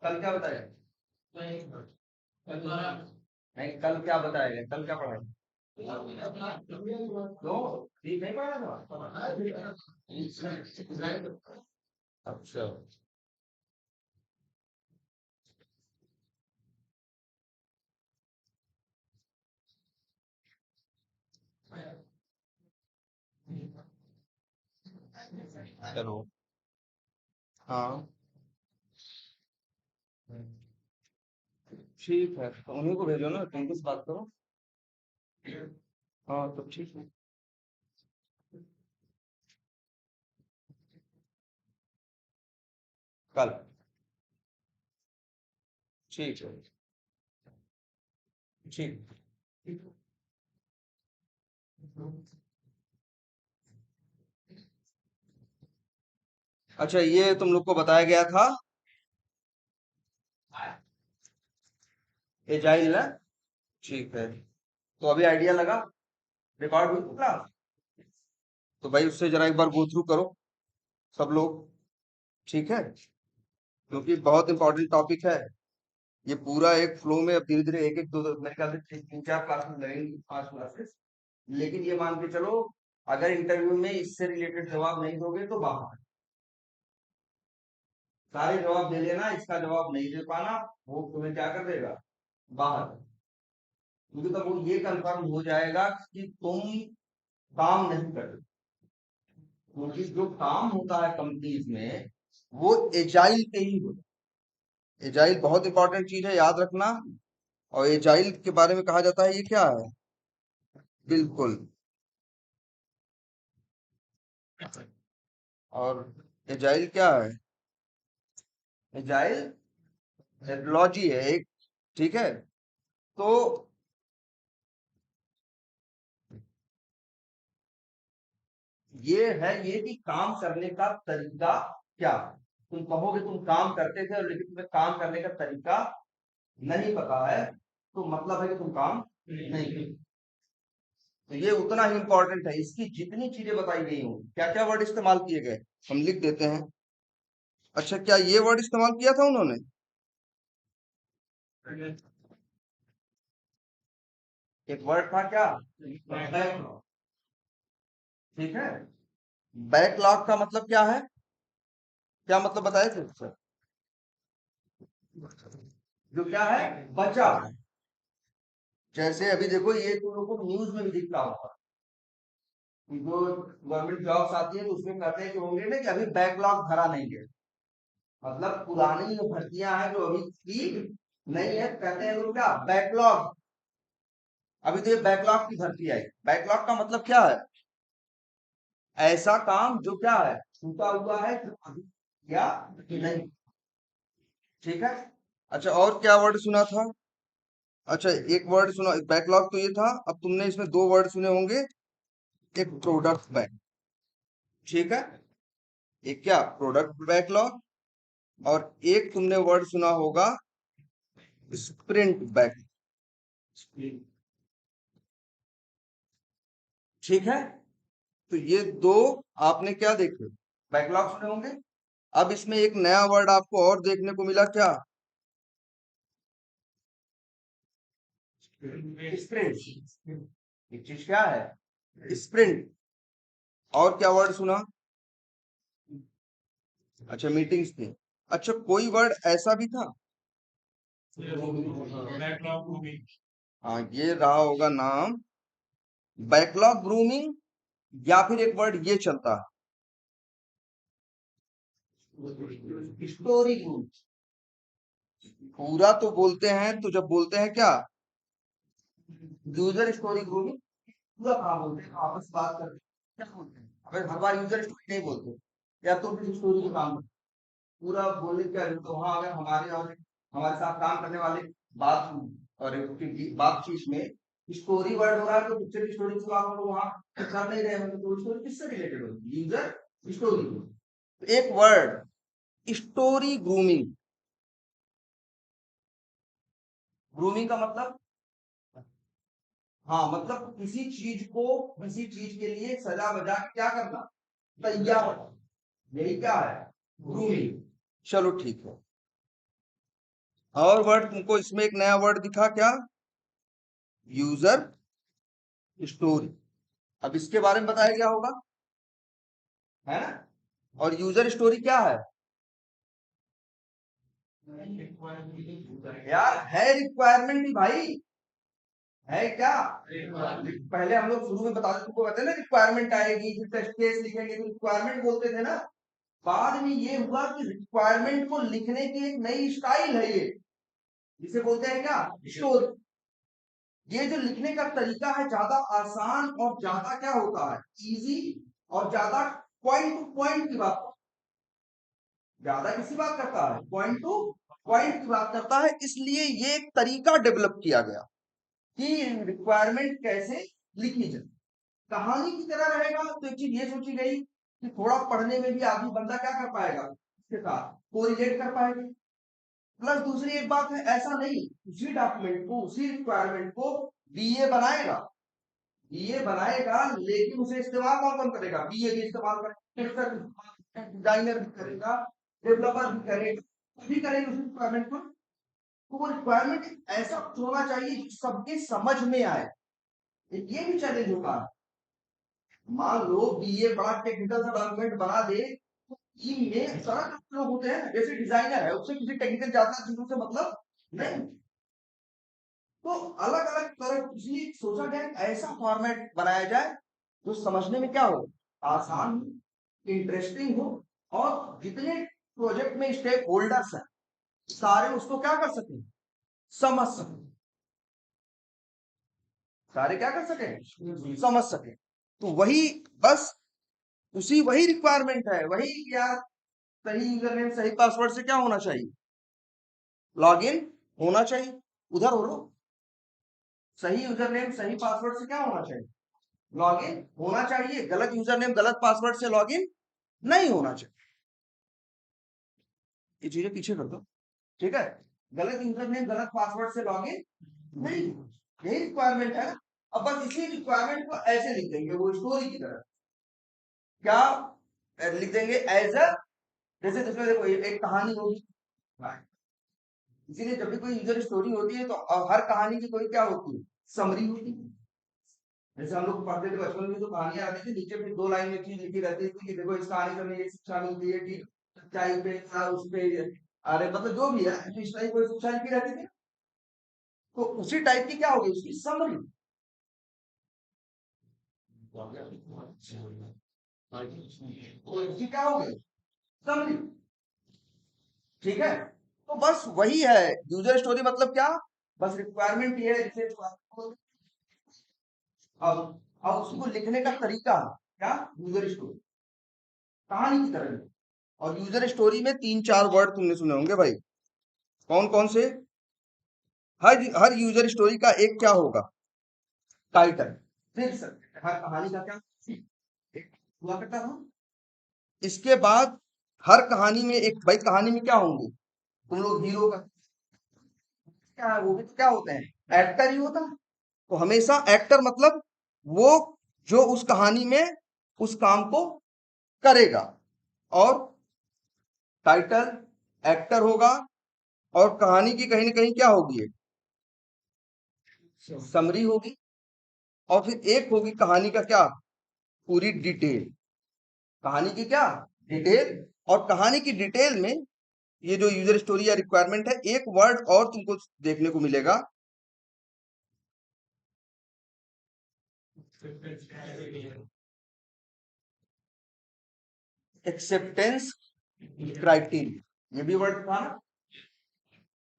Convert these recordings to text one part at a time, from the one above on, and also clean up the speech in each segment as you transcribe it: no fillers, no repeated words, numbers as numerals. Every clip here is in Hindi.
कल क्या बताया? नहीं, कल क्या बताया गया? कल क्या पढ़ा? तो ठीक नहीं पढ़ा था? अच्छा। चलो। हाँ, ठीक है, तो उन्हीं को भेजो ना, तुम किस बात करो। हाँ, तो ठीक है। कल। ठीक है। ठीक। अच्छा, ये तुम लोग को बताया गया था एजाइल ना? ठीक है। तो अभी आइडिया लगा? रिकॉर्ड हुई थी क्लास? तो भाई उससे जरा एक बार गो थ्रू करो सब लोग। ठीक है, क्योंकि बहुत इंपॉर्टेंट टॉपिक है। ये पूरा एक फ्लो में अब धीरे धीरे एक एक दो दो मेरे ख्याल से तीन चार क्लासेस लगेंगी, 5 क्लासेस। लेकिन ये मान के चलो, अगर इंटरव्यू में इससे रिलेटेड जवाब नहीं दोगे तो बाहर। सारे जवाब दे लेना, इसका जवाब नहीं दे पाना, वो तुम्हें क्या कर देगा? बाहर। क्योंकि तब वो ये कंफर्म हो जाएगा कि तुम काम नहीं कर रहे। क्योंकि जो काम होता है कंपनीज में, वो एजाइल पे ही होता है। एजाइल बहुत इंपॉर्टेंट चीज है, याद रखना। और एजाइल के बारे में कहा जाता है, ये क्या है? बिल्कुल। और एजाइल क्या है? एजाइल मेथोडोलॉजी है एक। ठीक है। तो ये है ये कि काम करने का तरीका क्या है। तुम कहोगे तुम काम करते थे, लेकिन तुम्हें काम करने का तरीका नहीं पता है, तो मतलब है कि तुम काम नहीं करते। तो ये उतना ही इंपॉर्टेंट है। इसकी जितनी चीजें बताई गई हूँ, क्या क्या वर्ड इस्तेमाल किए गए, हम लिख देते हैं। अच्छा, क्या ये वर्ड इस्तेमाल किया था उन्होंने? एक वर्ड था क्या? बैकलॉग। ठीक है। बैकलॉग का मतलब क्या है? क्या मतलब बताए थे सर? जो क्या है? बचा है। जैसे अभी देखो, ये तुम लोग को न्यूज में भी दिख रहा होगा कि जो गवर्नमेंट जॉब्स आती है तो उसमें कहते हैं कि होंगे ना कि अभी बैकलॉग भरा नहीं है। मतलब पुरानी जो भर्तियां हैं जो अभी की नहीं है, कहते हैं लोग क्या? बैकलॉग। अभी तो ये बैकलॉग की भर्ती आई। बैकलॉग का मतलब क्या है? ऐसा काम जो क्या है? छूटा हुआ है, जो अभी या नहीं। ठीक है। अच्छा, और क्या वर्ड सुना था? अच्छा, एक वर्ड सुना, बैकलॉग तो ये था। अब तुमने इसमें दो वर्ड सुने होंगे। एक प्रोडक्ट बैक। ठीक है। एक क्या? Product backlog. और एक तुमने वर्ड सुना होगा, स्प्रिंट बैक। ठीक है। तो ये दो आपने क्या देखे? बैकलॉग सुने होंगे। अब इसमें एक नया वर्ड आपको और देखने को मिला, क्या? स्प्रिंट। एक चीज क्या है? स्प्रिंट। और क्या वर्ड सुना? अच्छा, मीटिंग्स थी। अच्छा, कोई वर्ड ऐसा भी था? हाँ, ये रहा होगा नाम, बैकलॉग ग्रूमिंग। या फिर एक वर्ड ये चलता है, स्टोरी ग्रूमिंग। पूरा तो बोलते हैं, तो जब बोलते हैं क्या? User story grooming. पूरा कहाँ बोलते हैं? आपस में बात करते हैं क्या बोलते हैं? अगर हर बार यूजर स्टोरी नहीं बोलते, या तो फिर स्टोरी का काम करते हैं। पूरा बोलने क्या, तो वहां अगर हमारे और हमारे साथ काम करने वाले बात और बातचीत में स्टोरी वर्ड हो रहा है, तो पिक्चर की स्टोरी तो आप लोग वहां कर नहीं रहे होंगे, तो स्टोरी किससे रिलेटेड होगी? User story. एक वर्ड स्टोरी ग्रूमिंग। ग्रूमिंग का मतलब, हाँ, मतलब किसी चीज को किसी चीज के लिए सजा बजा के क्या करना? तैयार। यही क्या है? ग्रूमिंग। चलो ठीक है। और वर्ड तुमको इसमें एक नया वर्ड दिखा क्या? User story. अब इसके बारे में बताया गया होगा, है ना? और यूजर स्टोरी क्या है यार? है रिक्वायरमेंट ही भाई, है क्या? पहले हम लोग शुरू में बता तुमको कहते हैं ना रिक्वायरमेंट आएगी, फिर टेस्ट केस लिखेंगे तो रिक्वायरमेंट बोलते थे ना। बाद में ये हुआ कि रिक्वायरमेंट को लिखने की एक नई स्टाइल है ये, जिसे बोलते हैं क्या? स्टोरी। ये जो लिखने का तरीका है ज्यादा आसान और ज्यादा क्या होता है, इजी, और ज्यादा पॉइंट टू पॉइंट की बात, ज्यादा किसी बात करता है, पॉइंट टू पॉइंट की बात करता है। इसलिए ये एक तरीका डेवलप किया गया कि रिक्वायरमेंट कैसे लिखी जाए। कहानी की तरह रहेगा तो एक चीज ये सोची गई कि थोड़ा पढ़ने में भी आदमी बंदा क्या कर पाएगा, इसके साथ कोरिलेट कर पाएगा। प्लस दूसरी एक बात है, ऐसा नहीं उसी डॉक्यूमेंट को, उसी रिक्वायरमेंट को बीए बनाएगा, बीए बनाएगा, लेकिन उसे इस्तेमाल कौन कौन करेगा? बीए भी इस्तेमाल करेगा, डिजाइनर भी करेगा, डेवलपर भी करेगा, सभी करेंगे उस रिक्वायरमेंट को। तो वो रिक्वायरमेंट ऐसा कुछ होना चाहिए जो सबके समझ में आए। ये भी चैलेंज होगा। मान लो बीए बड़ा टेक्निकल सा डॉक्यूमेंट बना दे, तो टीम में सारा लोग होते हैं, जैसे डिजाइनर है उससे किसी टेक्निकल ज्यादा चीजों से मतलब नहीं। तो अलग अलग तरह की सोचा गया ऐसा फॉर्मेट बनाया जाए जो समझने में क्या हो, आसान हो, इंटरेस्टिंग हो, और जितने प्रोजेक्ट में स्टेक होल्डर्स हैं सारे उसको क्या कर सकें, समझ सकें। सारे क्या कर सकें, समझ सकें। तो वही, बस उसी वही रिक्वायरमेंट है, वही क्या, सही यूजर नेम सही पासवर्ड से क्या होना चाहिए, लॉगिन होना चाहिए। उधर हो लो, सही यूजर नेम सही पासवर्ड से क्या होना चाहिए, लॉगिन होना चाहिए। गलत यूजर नेम गलत पासवर्ड से लॉगिन नहीं होना चाहिए। ये चीजें पीछे कर दो, ठीक है? गलत यूजर नेम गलत पासवर्ड से लॉगिन नहीं, यही रिक्वायरमेंट है। अब बस इसी रिक्वायरमेंट को ऐसे लिख देंगे वो स्टोरी की तरह। क्या लिख देंगे? एज अ, जैसे इसमें देखो एक कहानी होगी, इसीलिए जब भी कोई यूजर स्टोरी होती है तो हर कहानी की कोई क्या होती है, समरी होती है। जैसे हम लोग पढ़ते थे बचपन में, जो कहानियां आती थी नीचे फिर दो लाइन में चीज लिखी रहती थी कि देखो इस कहानी से हमें ये शिक्षा मिलती है कि सच्चाई पे या उस पे, अरे मतलब जो भी है इस टाइप कोई शिक्षा लिखी रहती थी। तो उसी टाइप की क्या होगी, उसकी समरी। उसकी क्या होगी, समरी। ठीक है? तो बस वही है यूजर स्टोरी, मतलब क्या, बस रिक्वायरमेंट ये है जिसे अब अब उसको लिखने का तरीका है क्या, यूजर स्टोरी, कहानी की तरह। और यूजर स्टोरी में तीन चार वर्ड तुमने सुने होंगे भाई, कौन कौन से? हर यूजर स्टोरी का एक क्या होगा, टाइटल। फिर हर कहानी का क्या एक हुआ करता था। इसके बाद हर कहानी में एक, भाई कहानी में क्या होंगे, तुम लोग हीरो का क्या है, वो भी तो क्या होते हैं, एक्टर ही होता है। तो हमेशा एक्टर मतलब वो जो उस कहानी में उस काम को करेगा। और टाइटल, एक्टर होगा, और कहानी की कहीं ना कहीं क्या होगी, समरी होगी। और फिर एक होगी कहानी का क्या, पूरी डिटेल, कहानी की क्या डिटेल। और कहानी की डिटेल में ये जो यूजर स्टोरी या रिक्वायरमेंट है, एक वर्ड और तुमको देखने को मिलेगा, एक्सेप्टेंस क्राइटेरिया। ये भी वर्ड था ना,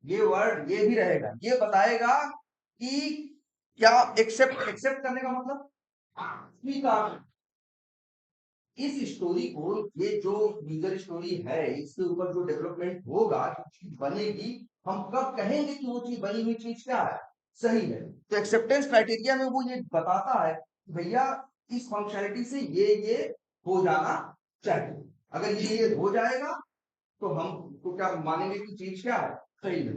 ये वर्ड ये भी रहेगा, ये बताएगा कि क्या एक्सेप्ट, एक्सेप्ट करने का मतलब स्वीकार। इस स्टोरी को, ये जो यूजर स्टोरी है इसके ऊपर जो डेवलपमेंट होगा, जो चीज बनेगी, हम कब कहेंगे कि वो चीज बनी हुई चीज क्या है, सही है। तो एक्सेप्टेंस क्राइटेरिया में वो ये बताता है कि भैया इस फंक्शनलिटी से ये हो जाना चाहिए। अगर ये हो जाएगा तो हम तो क्या मानेंगे कि चीज क्या है, सही है।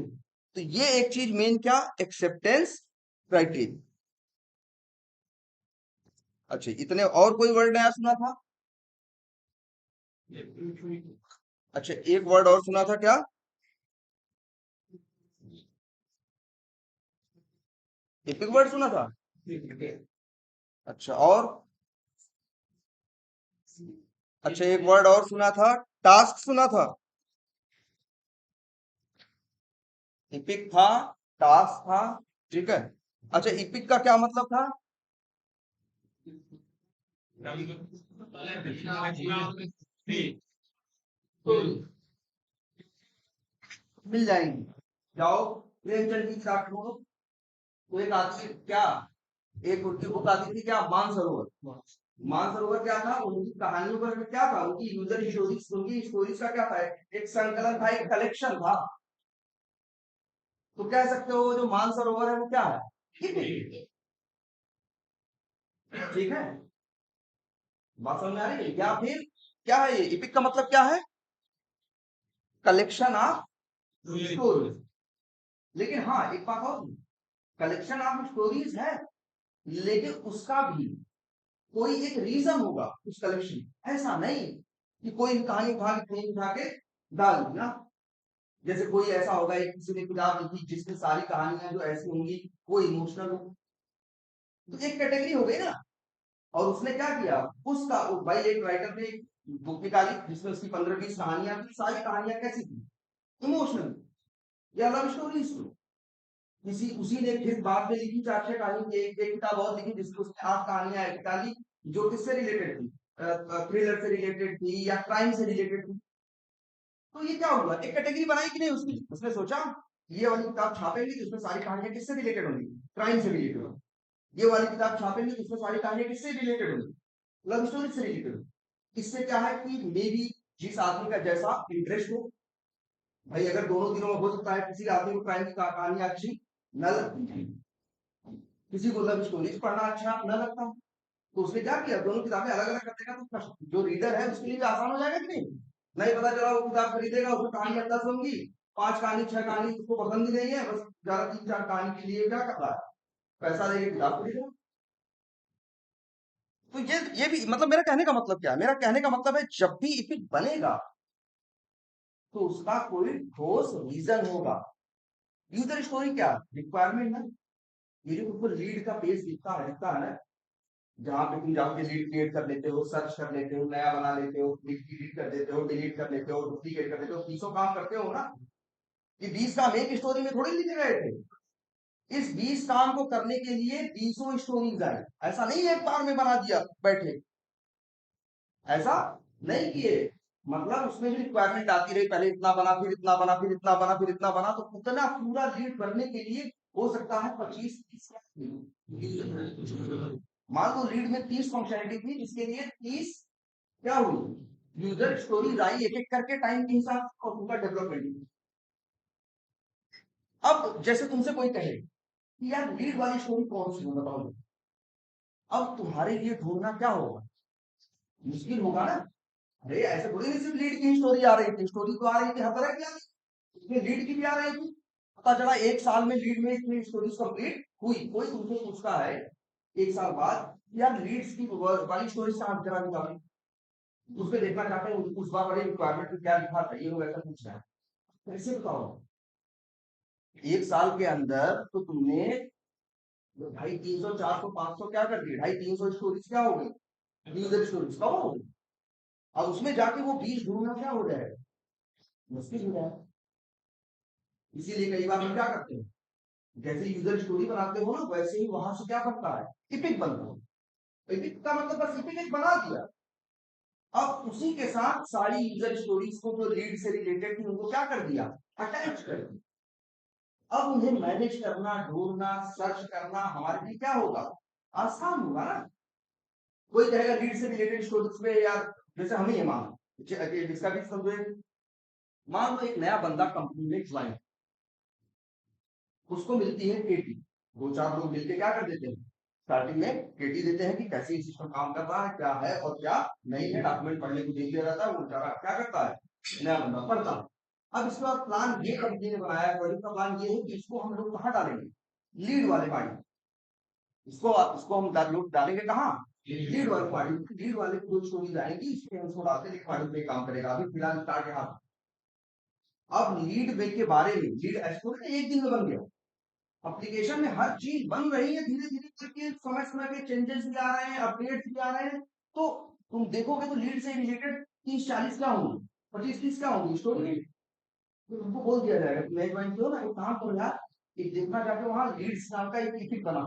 तो ये एक चीज मेन क्या, एक्सेप्टेंस क्राइटेरिया। अच्छा, इतने, और कोई वर्ड नया सुना था? अच्छा, एक वर्ड और सुना था क्या, एपिक वर्ड सुना था? अच्छा, और अच्छा, एक वर्ड और सुना था, टास्क सुना था। इपिक था, टास्क था, ठीक है। अच्छा, इपिक का क्या मतलब था? मिल जाएंगी, जाओ प्रेमचंद की किताब ढूंढो। तो एक आदमी क्या, एक उनकी बुक आती थी क्या, मानसरोवर। मानसरोवर क्या था, उनकी कहानियों पर क्या था, उनकी यूजर स्टोरीज, उनकी स्टोरीज का क्या था, एक संकलन था, एक कलेक्शन था। तो कह सकते हो जो मानसरोवर है वो क्या है, ठीक है। बात समझ में आ रही है? या फिर क्या है, ये इपिक का मतलब क्या है, कलेक्शन ऑफ स्टोरीज। लेकिन हाँ, एक बात और, कलेक्शन ऑफ स्टोरीज है, लेकिन उसका भी कोई एक रीजन होगा उस कलेक्शन। ऐसा नहीं कि कोई कहानी उठा के कहीं उठा के डाल दी ना। जैसे कोई ऐसा होगा, एक किसी ने किताब लिखी जिसमें सारी कहानियां जो ऐसी होंगी वो इमोशनल हो, तो एक कैटेगरी हो गई ना। और उसने क्या किया, उसका भाई एक राइटर ने एक बुक निकाली जिसमें उसकी 15-20 कहानियां थी, सारी कहानियां कैसी थी, इमोशनल या लव स्टोरीज थी। किसी उसी ने फिर बाद में लिखी 4-6 कहानी, एक किताब और लिखी जिसमें उसने 8 कहानियां निकाली जो किससे रिलेटेड थी, थ्रिलर से रिलेटेड थी या क्राइम से रिलेटेड थी। तो ये क्या हुआ, एक कैटेगरी बनाई कि नहीं उसकी, उसने सोचा ये वाली किताब छापेंगे जिसमें सारी कहानियां किससे रिलेटेड होंगी, क्राइम से रिलेटेड होंगी। ये वाली किताब छापेंगे जिसमें सारी कहानियां किससे रिलेटेड होंगी, लव स्टोरी से रिलेटेड होंगी। इससे क्या है कि मे बी जिस आदमी का जैसा इंटरेस्ट हो, भाई अगर दोनों दिनों में हो सकता है किसी आदमी को क्राइम की कहानी अच्छी न लगती, किसी को लव स्टोरीज पढ़ना अच्छा न लगता, तो उसने क्या किया, दोनों किताबें अलग अलग कर देगा, तो जो रीडर है उसके लिए भी आसान हो जाएगा कि नहीं। नहीं पता चला वो किताब खरीदेगा, उसमें कहानी 10 होंगी, 5 कहानी 6 कहानी उसको पसंद ही नहीं है, बस ज्यादा 3-4 कहानी के लिए क्या कर रहा है, पैसा देके किताब खरीदेगा। तो ये भी मतलब, मेरा कहने का मतलब क्या है, मेरा कहने का मतलब है जब भी इपिक बनेगा तो उसका कोई ठोस रीजन होगा। यूजर स्टोरी क्या रिक्वायरमेंट है, ये जो ऊपर लीड का पेज दिखता है ना, जहाँ पे तुम जाके लीड क्रिएट कर लेते हो, सर्च कर लेते हो, नया बना लेते हो, डिलीट कर देते हो, डिलीट कर लेते हो, डुप्लीकेट कर देते हो, 20 काम करते हो ना। ये 20 काम एक स्टोरी में थोड़ी लिखे गए थे। इस 20 काम को करने के लिए 20 स्टोरीज आई, ऐसा नहीं एक बार में बना दिया बैठे, ऐसा नहीं किए। मतलब उसमें भी रिक्वायरमेंट आती रही, पहले इतना बना, फिर इतना बना, फिर इतना बना, फिर इतना बना, तो उतना पूरा लीड बनने के लिए हो सकता है 25-30। मान लो लीड में 30 फंक्शनलिटी थी जिसके लिए 30 क्या हुई, यूजर स्टोरीज आई, एक एक करके टाइम के हिसाब से, और उनका डेवलपमेंट। अब जैसे तुमसे कोई कहे कि यार लीड वाली स्टोरी कौन सी है बताओ, अब तुम्हारे लिए ढूंढना क्या होगा, मुश्किल होगा ना। अरे ऐसे थोड़ी नहीं सिर्फ लीड की स्टोरी आ रही थी, स्टोरी तो आ रही थी हर तरह की आ रही थी, उसमें लीड की भी आ रही थी। पता चला एक साल में लीड में इतनी स्टोरीज कंप्लीट हुई, कोई तुमसे पूछता है एक साल बाद यार लीड्स की वाली स्टोरी से आप जरा निकालें, उसमें देखना चाहते हैं उस बार वाली रिक्वायरमेंट में क्या लिखा था, ये लोग ऐसा पूछ रहे हैं। कैसे बताओ, एक साल के अंदर तो तुमने ढाई 300 400 500 क्या कर दिए, 250 300 स्टोरीज क्या हो गई, यूजर स्टोरीज कम हो गई। अब उसमें जाके वो बीज ढूंढना क्या हो जाएगा, मुश्किल हो जाएगा। इसीलिए कई बार हम क्या करते हैं, जैसे यूजर स्टोरी बनाते हो ना, वैसे ही वहां से क्या बनता है, इपिक बनता है। इपिक का मतलब बस इपिक एक बना दिया, अब उसी के साथ सारी यूजर स्टोरीज को जो लीड से रिलेटेड थी उनको क्या कर दिया, अटैच कर दिया। अब उन्हें मैनेज करना, ढूंढना, सर्च करना हमारे लिए क्या होगा, आसान होगा ना। कोई कहेगा लीड से रिलेटेड स्टोरीज पे यार, जैसे हम ही है मान, जिसका भी समझे, मान लो एक नया बंदा कंपनी में ज्वाइन, उसको मिलती है केटी, दो चार लोग मिलकर क्या कर देते हैं, स्टार्टिंग में केटी देते हैं कि कैसे सिस्टम काम कर रहा है, क्या है और क्या नहीं है, डॉक्यूमेंट पढ़ने को दे दिया जाता है, वो बेचारा क्या करता है, नया बंदा पढ़ता है। अब इसके बाद प्लान ये कंपनी ने बनाया, प्रोजेक्ट का प्लान ये है कि इसको हम लोग कहाँ डालेंगे, लीड वाले पार्टी, इसको इसको हम लोग डालेंगे कहाँ, लीड वाले पार्टी, लीड वाले को स्टोरीज आएंगी इसमें उसको डालते, लीड पार्टी पे काम करेगा। अभी फिलहाल स्टार्ट यहाँ। अब लीड में के बारे में, लीड एक्सप्लोर एक दिन में बन गया, एप्लीकेशन में हर चीज बन रही है धीरे धीरे करके, समय समय पे चेंजेस भी आ रहे हैं, अपडेट्स भी आ रहे हैं। तो तुम देखोगे तो लीड से रिलेटेड 30-40 क्या होंगे, 25-30 क्या होंगी स्टोरी। तो तुमको बोल दिया जाएगा कि मैं ज्वाइन किया ना, एक काम करो यार, एक देखना जाके वहां लीड्स नाम का एक एपिक बना,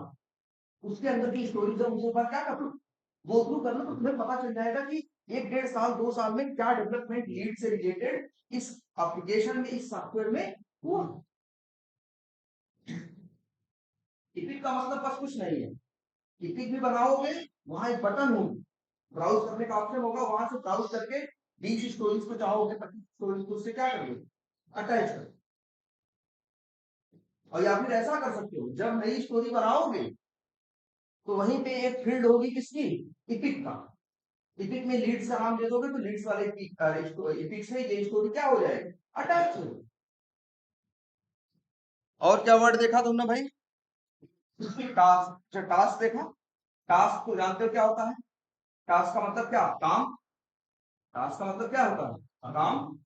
उसके अंदर की स्टोरी जब मुझे बात क्या करो गो थ्रू करना, तो तुम्हें पता चल जाएगा कि 1-1.5 साल 2 साल में क्या डेवलपमेंट लीड से रिलेटेड इस एप्लीकेशन में, इस सॉफ्टवेयर में हुआ। एपिक का मतलब बस कुछ नहीं है, एपिक भी बनाओगे, वहां एक बटन होगी, ब्राउज करने का ऑप्शन होगा, वहां से ब्राउज करके 20 स्टोरीज को चाहोगे 25 स्टोरीज को उससे क्या करोगे, अटैच करो। और या फिर ऐसा कर सकते हो, जब नई स्टोरी बनाओगे तो वहीं पे एक फील्ड होगी किसकी, इपिक का, इपिक में लीड्स का नाम दे दोगे तो लीड्स वाले इपिक से ये स्टोरी क्या हो जाएगा, अटैच हो। और क्या वर्ड देखा तुमने भाई, टास्क, टास्क देखा। टास्क को जानते हो क्या होता है, टास्क का मतलब क्या, काम। टास्क का मतलब क्या होता है, काम।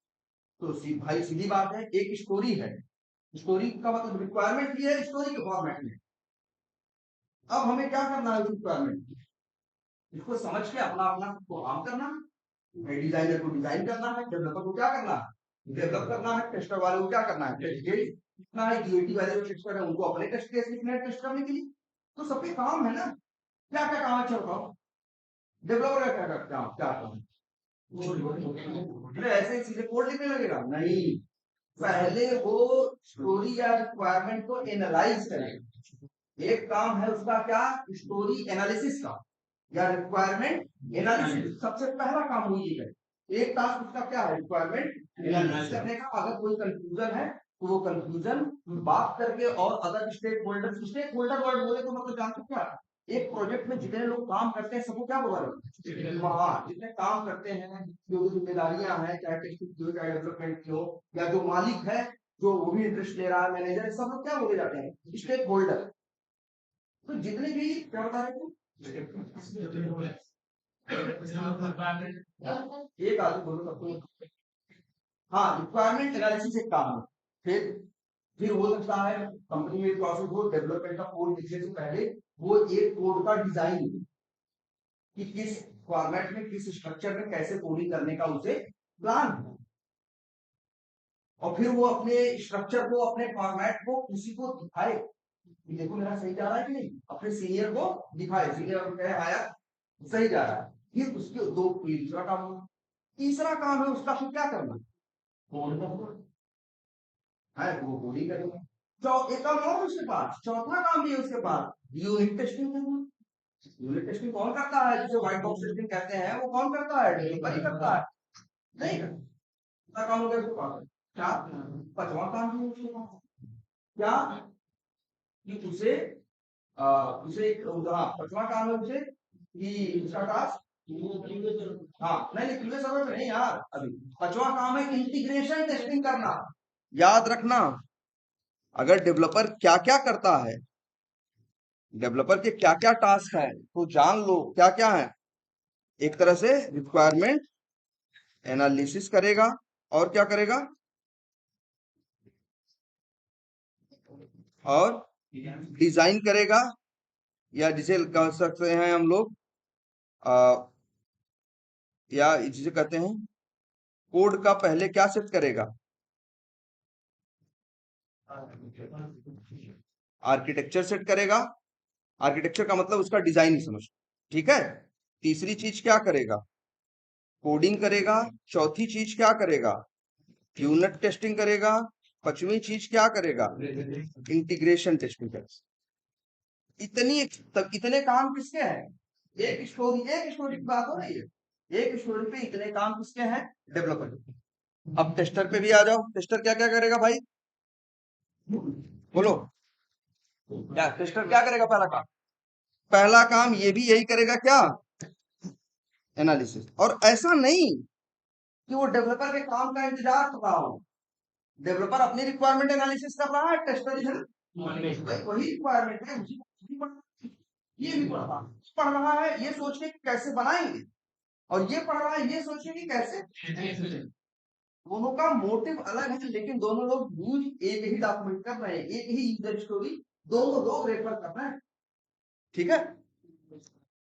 तो भाई सीधी बात है, एक स्टोरी है, स्टोरी का मतलब रिक्वायरमेंट भी है स्टोरी के फॉर्मेट में। अब हमें क्या करना है उस रिक्वायरमेंट, इसको समझ के अपना अपना काम करना है, डिजाइनर को डिजाइन करना है, डेवलपर को क्या करना है, डेवलप करना है, टेस्टर वाले को क्या करना है, टेस्ट केस लिखना है, यूएटी वाले जो टेस्टर है उनको अपने टेस्ट केस लिखना है टेस्ट करने के लिए। तो सबके काम है ना, क्या क्या काम है चल रहा हूँ, डेवलपर का क्या काम, क्या काम, अरे ऐसे ही सीधे कोड लिखने लगेगा नहीं, पहले वो स्टोरी या रिक्वायरमेंट को एनालाइज करेगा। एक काम है उसका क्या, स्टोरी एनालिसिस का या रिक्वायरमेंट एनालिसिस, सबसे पहला काम वही है। एक टास्क उसका क्या है, रिक्वायरमेंट एनालिसिस करने का, अगर कोई कंफ्यूजन है तो वो कंफ्यूजन बात करके, और अदर स्टेक होल्डर वर्ड बोले तो मतलब जानते हो क्या, एक प्रोजेक्ट में जितने लोग काम करते हैं सबको क्या बोला जाता है, हाँ जितने काम करते हैं, जो जिम्मेदारियां हैं, चाहे टेक्निक की हो चाहे डेवलपमेंट की हो, या जो मालिक है जो वो भी इंटरेस्ट ले रहा है, मैनेजर, सब लोग क्या बोले जाते हैं, स्टेक होल्डर। तो जितने भी क्या बता रहे थे, एक आदमी बोलो सबको, हाँ रिक्वायरमेंट एनालिसिस एक काम है। फिर हो सकता है कंपनी में प्रोसेस हो, डेवलपमेंट का कोड लिखने से पहले वो एक कोड का डिजाइन, कि किस फॉर्मेट में किस स्ट्रक्चर में कैसे कोडिंग करने का उसे प्लान है, और फिर वो अपने स्ट्रक्चर को, अपने फॉर्मेट को किसी को दिखाए कि देखो मेरा सही जा रहा है कि नहीं, अपने सीनियर को दिखाए, सीनियर को कहे आया सही जा रहा है। फिर उसके दो दूसरा काम होगा, तीसरा काम है उसका फिर क्या करना, कोड है वो कोडिंग करेगा। एक काम और उसके पास, चौथा काम भी है उसके पास, यूनिट टेस्टिंग करना। यूनिट टेस्टिंग कौन करता है, जिसे व्हाइट बॉक्स टेस्टिंग कहते हैं, वो कौन करता है, डेवलपर ही करता है, नहीं कितना काम हो गया उसके पास, क्या, पांचवा काम भी है उसके पास, क्या, कि उसे उसे हाँ पांचवा काम है उसे, कि उसका टास्क, हाँ नहीं नहीं क्यूए सर्वर में नहीं यार, अभी पांचवा काम है इंटीग्रेशन टेस्टिंग करना। याद रखना, अगर डेवलपर क्या क्या करता है, डेवलपर के क्या क्या टास्क है तो जान लो क्या क्या है। एक तरह से रिक्वायरमेंट एनालिसिस करेगा, और क्या करेगा, और डिजाइन करेगा, या जिसे कह सकते हैं हम लोग या जिसे कहते हैं कोड का पहले क्या सेट करेगा, आर्किटेक्चर सेट करेगा। आर्किटेक्चर का मतलब उसका डिजाइन ही समझ, ठीक है। तीसरी चीज क्या करेगा, कोडिंग करेगा। चौथी चीज क्या करेगा, यूनिट टेस्टिंग करेगा। पांचवी चीज क्या करेगा, इंटीग्रेशन टेस्टिंग करेगा। इतनी तब इतने काम किसके हैं, एक स्टोरी की बात हो रही है, एक स्टोरी पे इतने काम किसके हैं, डेवलपर। अब टेस्टर पे भी आ जाओ, टेस्टर क्या क्या करेगा भाई, बोलो, क्या टेस्टर क्या करेगा, पहला काम ये भी यही करेगा क्या, एनालिसिस। और ऐसा नहीं कि वो डेवलपर के काम का इंतजार कर रहा हो, डेवलपर अपनी रिक्वायरमेंट एनालिसिस कर रहा है, टेस्टर इधर वही रिक्वायरमेंट है उसी को ये भी पढ़ रहा है, ये सोच के कैसे बनाएंगे, और ये पढ़ रहा है ये सोच के कि कैसे, दोनों का मोटिव अलग है लेकिन दोनों लोग यूज एक ही डॉक्यूमेंट कर रहे हैं, एक ही यूजर स्टोरी दोनों लोग रेफर करना है, ठीक है।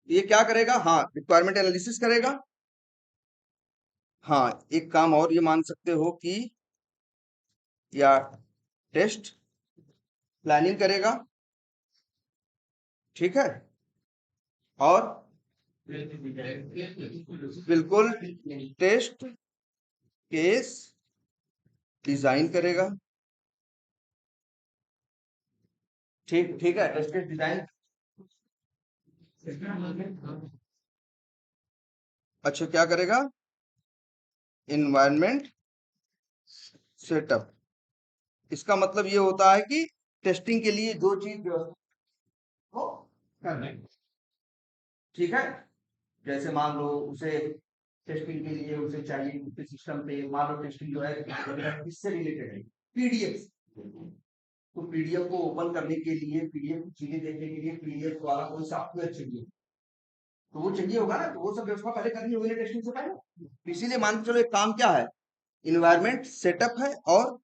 ये क्या करेगा, हाँ रिक्वायरमेंट एनालिसिस करेगा। हाँ एक काम और ये मान सकते हो कि या टेस्ट प्लानिंग करेगा, ठीक है, और बिल्कुल टेस्ट केस डिजाइन करेगा, ठीक ठीक है, टेस्ट केस डिजाइन। अच्छा क्या करेगा, इन्वायरमेंट सेटअप, इसका मतलब ये होता है कि टेस्टिंग के लिए जो चीज व्यवस्था हो करना है, ठीक है। जैसे मान लो उसे टेस्टिंग के लिए उसे चाहिए उसके सिस्टम पे, मान लो टेस्टिंग जो है किससे रिलेटेड है, पीडीएफ, तो पीडीएफ को ओपन करने के लिए, पीडीएफ की चीजें देखने के लिए पीडीएफ वाला कोई सॉफ्टवेयर चाहिए, तो वो चाहिए होगा ना, तो वो सब व्यवस्था पहले करनी होगी टेस्टिंग से पहले। इसीलिए मान के चलो एक काम क्या है, इन्वायरमेंट सेटअप है और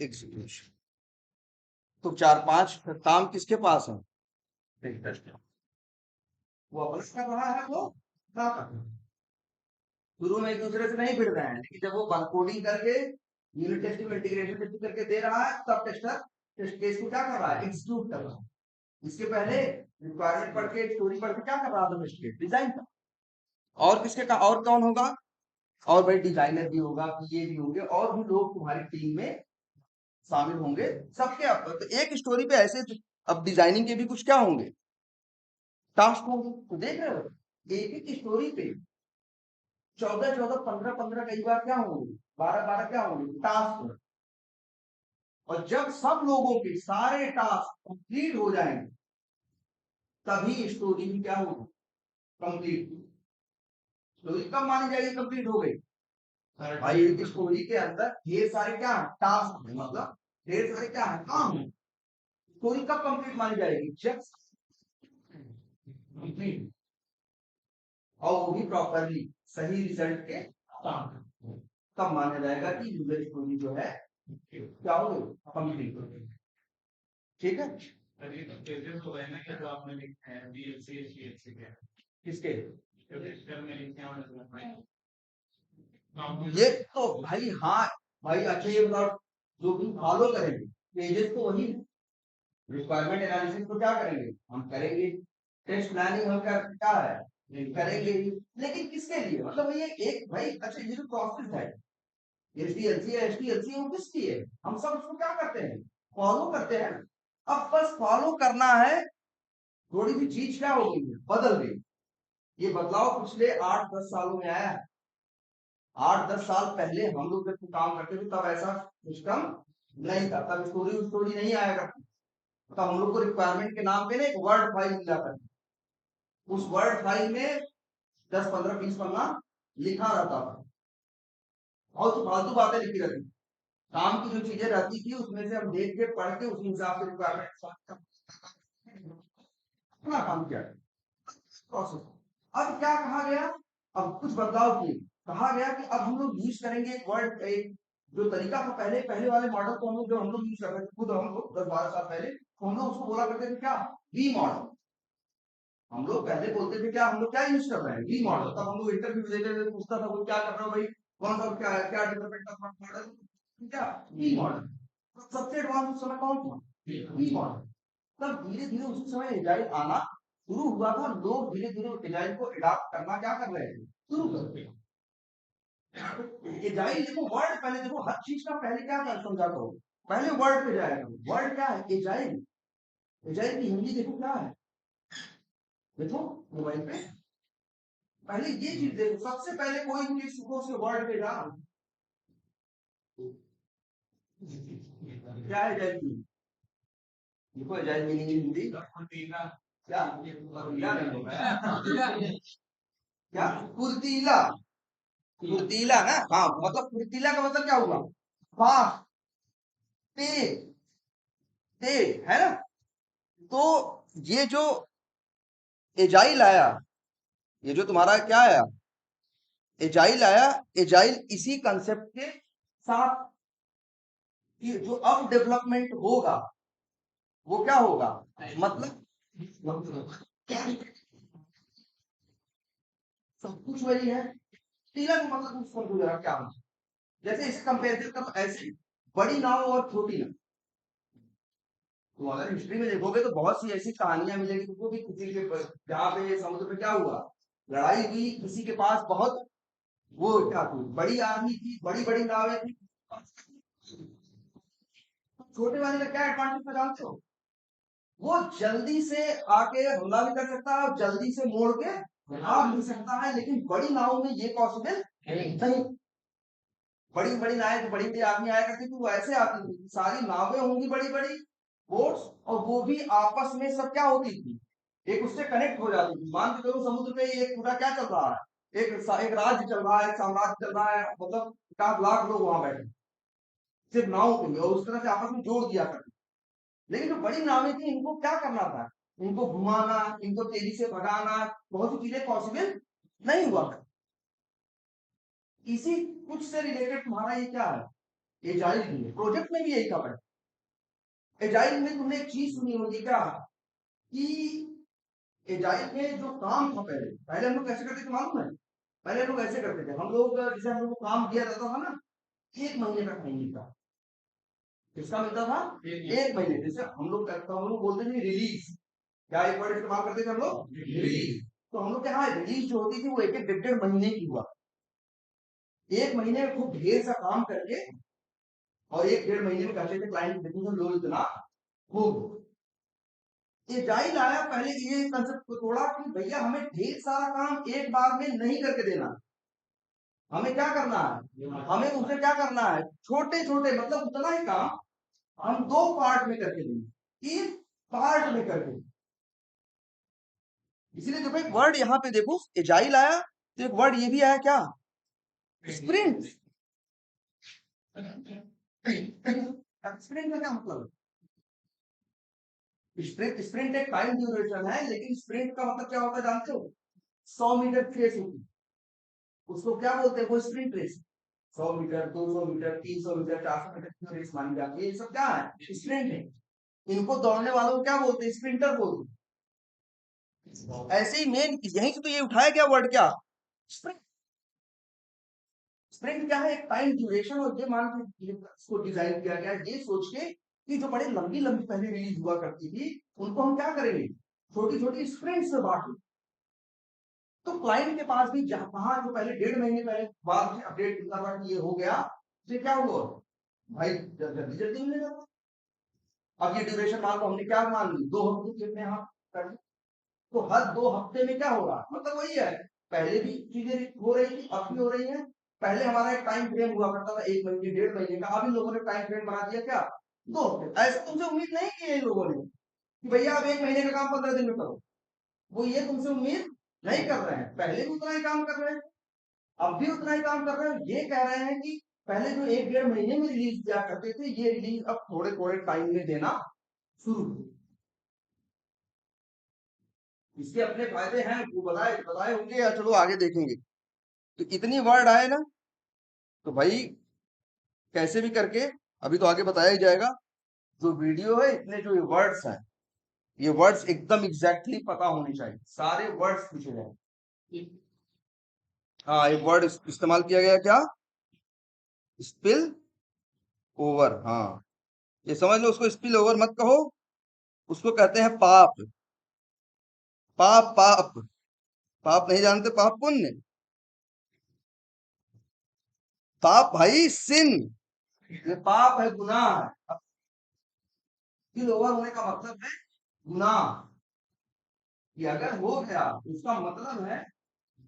एग्जीक्यूशन, तो 4-5 काम किसके पास है, वो अपना कर रहा है, वो क्या कर रहा है, शुरू में एक दूसरे से नहीं भिड़ रहे हैं, लेकिन जब वो कोडिंग करके यूनिट टेस्टिंग में इंटीग्रेशन टेस्टिंग करके दे रहा है, तब टेस्टर टेस्ट केस को क्या कर रहा है, एग्जीक्यूट कर रहा है। इसके पहले रिक्वायरमेंट पढ़ के, स्टोरी पढ़ के क्या कर रहा था, टेस्ट केस डिजाइन का। और किसके का, और कौन होगा, और भाई डिजाइनर भी होगा, पीए भी होंगे, और भी लोग तुम्हारी टीम में शामिल होंगे, सबके अब तो एक स्टोरी पे ऐसे, अब डिजाइनिंग के भी कुछ क्या होंगे, टास्क होंगे, तो देख रहे हो एक एक स्टोरी पे 14-14, 15-15, कई बार क्या होंगे, 12-12 क्या होंगे टास्क। और जब सब लोगों के सारे टास्क कंप्लीट हो जाएंगे, तभी स्टोरी भी क्या होगी, कंप्लीट। स्टोरी कब मानी जाएगी कंप्लीट हो गई, भाई एक स्टोरी के अंदर ढेर सारे क्या है टास्क है, मतलब ढेर सारे क्या है काम है, स्टोरी कब कंप्लीट मानी जाएगी, जब कंप्लीट, और वो भी प्रॉपरली सही रिजल्ट के साथ, तब माना जाएगा कि यूजर स्टोरी जो है क्या हो गई, कंप्लीट हो गई, ठीक है। किसके, ये तो भाई हाँ, भाई अच्छा ये बताओ, जो भी फॉलो करेंगे पेजेस तो वही, रिक्वायरमेंट एनालिसिस तो क्या करेंगे हम करेंगे, टेस्ट प्लानिंग हम क्या है करेंगे ही, लेकिन किसके लिए, मतलब ये एक भाई अच्छा ये जो प्रोसेस है एसडीएलसी है, एसडीएलसी है, वो किसकी है, हम सब उसको क्या करते हैं, फॉलो करते हैं। अब बस फॉलो करना है, थोड़ी सी चीज क्या हो गई है, बदल गई। ये बदलाव पिछले 8-10 सालों में आया है। 8-10 साल पहले हम लोग जब काम करते थे तब ऐसा सिस्टम नहीं था, तब स्टोरी स्टोरी नहीं आया करती, तो हम लोग को रिक्वायरमेंट के नाम पे ना एक वर्ड फाइल मिला करती, उस वर्ड फाइल में 10-15-20 पन्ना लिखा रहता था, और तो फालतू बातें लिखी रहती, काम की जो चीजें रहती थी उसमें से हम देख के पढ़ के उसी हिसाब से रिक्वायरमेंट अपना काम किया प्रोसेस। अब क्या कहा गया, अब कुछ बदलाव किए, कहा गया कि अब हम लोग यूज करेंगे एक वर्ड, एक जो तरीका था पहले पहले वाले मॉडल को हम लोग, जो हम लोग यूज कर रहे थे खुद, हम लोग 10-12 साल पहले, तो हम लोग उसको बोला करते थे क्या, वी मॉडल। हम लोग पहले बोलते थे क्या, हम लोग क्या यूज कर रहे हैं, वी मॉडल। तब हम लोग इंटरव्यू देते थे, पूछता था वो क्या कर रहे हो भाई, कौन सा क्या है, क्या डेवलपमेंट का मॉडल, क्या वी मॉडल। सबसे एडवांस उस समय कौन था, वी मॉडल। तब धीरे धीरे उस समय एजाइल आना शुरू हुआ था, लोग धीरे धीरे एजाइल को अडॉप्ट करना क्या कर रहे थे, शुरू कर रहे थे। एजाइल देखो वर्ड, पहले देखो हर चीज का पहले क्या था समझाता हूँ, पहले वर्ड पे जाएगा, वर्ड क्या है एजाइल, एजाइल की हिंदी देखो क्या है, देखो मोबाइल पे पहले ये चीज देखो, सबसे पहले कोई चीज सीखो उसके वर्ड पे जा, क्या है एजाइल की, देखो एजाइल मीनिंग हिंदी क्या, फुर्तीला नहीं होगा क्या, फुर्तीला, फुर्तीला ना, हाँ मतलब फुर्तीला का मतलब क्या हुआ, फास्ट, तेज, तेज है ना। तो ये जो एजाइल आया, ये जो तुम्हारा क्या आया एजाइल आया, एजाइल इसी कंसेप्ट के साथ कि जो अब डेवलपमेंट होगा वो क्या होगा, मतलब सब कुछ वही है। तिलक मतलब उसको गुजरा क्या होगा? जैसे इसे कंपेरिजन करो ऐसे, बड़ी नाव और छोटी नाव। तो अगर हिस्ट्री में देखोगे तो बहुत सी ऐसी कहानियां मिलेंगी तुमको भी, किसी के जहाँ पे समुद्र पे क्या हुआ, लड़ाई हुई, किसी के पास बहुत वो क्या थी, बड़ी आर्मी थी, बड़ी बड़ी नावें थी। छोटे वाले का क्या एडवांटेज था जानते हो? वो जल्दी से आके हमला भी कर सकता है और जल्दी से मोड़ के भाग भी सकता है, लेकिन बड़ी नाव में ये पॉसिबल नहीं। बड़ी बड़ी नावें, तो बड़ी बड़ी आदमी आया करती थी, वो ऐसे आती थी, सारी नावें होंगी बड़ी बड़ी बोट्स, और वो भी आपस में सब क्या होती थी, एक उससे कनेक्ट हो जाती थी। मान के चलो समुद्र पे एक पूरा क्या चल रहा है, एक राज्य चल रहा है, एक साम्राज्य चल रहा है, मतलब 50 लाख लोग वहां बैठे सिर्फ नाव के लिए, और उस तरह से आपस में जोड़ दिया करते। लेकिन जो बड़ी नावें थी इनको क्या करना था, इनको घुमाना, इनको तेजी से भगाना, बहुत सी चीजें पॉसिबल नहीं हुआ। इसी कुछ से रिलेटेड तुम्हारा ये क्या है, एजाइल प्रोजेक्ट में भी यही कवर है। एजाइल में तुमने एक चीज सुनी होगी क्या, कि एजाइल में जो काम था, पहले पहले हम लोग कैसे करते थे मालूम है? पहले हम लोग ऐसे करते थे, हम लोग जैसे हम लोग को काम दिया जाता था ना, 1 महीने का टाइम मिलता। किसका मिलता था? 1 महीने। जैसे हम लोग बोलते थे रिलीज, क्या एक वर्ड इस्तेमाल करते थे हम लोग, रिलीज। तो हम लोग के यहाँ रिलीज जो होती थी वो एक एक डेढ़ डेढ़ महीने की हुआ। 1 महीने में खूब ढेर सा काम करके, और एक डेढ़ महीने में कहते थे क्लाइंट देखो लो इतना खूब। एजाइल आया पहले ये कंसेप्ट को तोड़ा कि भैया हमें ढेर सारा काम एक बार में नहीं करके देना, हमें क्या करना है, हमें उसे क्या करना है, छोटे छोटे मतलब उतना ही काम हम 2 पार्ट में करके देंगे, 1 पार्ट में करके। इसीलिए देखो एक वर्ड यहाँ पे देखो, एजाइल आया तो एक वर्ड ये भी आया क्या, स्प्रिंट। स्प्रिंट का क्या मतलब है? स्प्रिंट एक टाइम ड्यूरेशन है, लेकिन स्प्रिंट का मतलब क्या होता है जानते हो? 100 मीटर रेस होती, उसको क्या बोलते हैं, वो sprint race. 100 metre, 200 metre, 300 metre, 400 metre की रेस मानी जाती है, ये सब क्या है, स्प्रिंट है। इनको दौड़ने वालों को क्या बोलते हैं, स्प्रिंटर बोलते हैं। ऐसे ही मेन यहीं से तो ये उठाया गया वर्ड क्या, स्प्रिंट। स्प्रिंट क्या है, एक टाइम ड्यूरेशन, और ये मान के इसको डिजाइन किया गया ये सोच के कि जो बड़े लंबी लंबी पहले रिलीज हुआ करती थी उनको हम क्या करेंगे, छोटी छोटी स्प्रिंट से बांट। तो क्लाइंट के पास भी जहां कहा जो पहले 1.5 महीने पहले बाद में अपडेट मिलता था कि ये हो गया, तो क्या हुआ भाई, जल्दी जल्दी मिलेगा। अब ये ड्यूरेशन मान लो हमने क्या मान ली, 2 हफ्ते की हमने यहाँ कर ली। तो हर 2 हफ्ते में क्या होगा, मतलब वही है, पहले भी चीजें हो रही थी अब भी हो रही है। पहले हमारा एक टाइम फ्रेम हुआ करता था 1 महीने 1.5 महीने का, अब इन लोगों ने टाइम फ्रेम बना दिया क्या, 2 हफ्ते। ऐसा तुमसे उम्मीद नहीं की है इन लोगों ने कि भैया आप 1 महीने का काम 15 दिन में करो, वो ये तुमसे उम्मीद नहीं कर रहे हैं। पहले भी उतना ही काम कर रहे हैं, अब भी उतना ही काम कर रहे हैं। ये कह रहे हैं कि पहले जो 1 डेढ़ महीने में रिलीज दिया करते थे, ये रिलीज अब थोड़े थोड़े टाइम में देना शुरू हो। इसके अपने फायदे हैं, वो बताए बताए होंगे, या चलो आगे देखेंगे। तो इतनी वर्ड आए ना, तो भाई कैसे भी करके, अभी तो आगे बताया ही जाएगा। जो वीडियो है इतने जो ये वर्ड्स हैं, ये वर्ड्स एकदम एग्जैक्टली पता होने चाहिए, सारे वर्ड्स पूछे जाए। हाँ, एक वर्ड इस्तेमाल किया गया क्या, स्पिल ओवर। हाँ, ये समझ लो, उसको स्पिल ओवर मत कहो, उसको कहते हैं पाप। पाप पाप, पाप नहीं जानते, पाप पुण्य। पाप भाई सिन, ये पाप है, गुनाह है। स्पिल ओवर होने का मतलब है गुनाह, कि अगर हो गया उसका मतलब है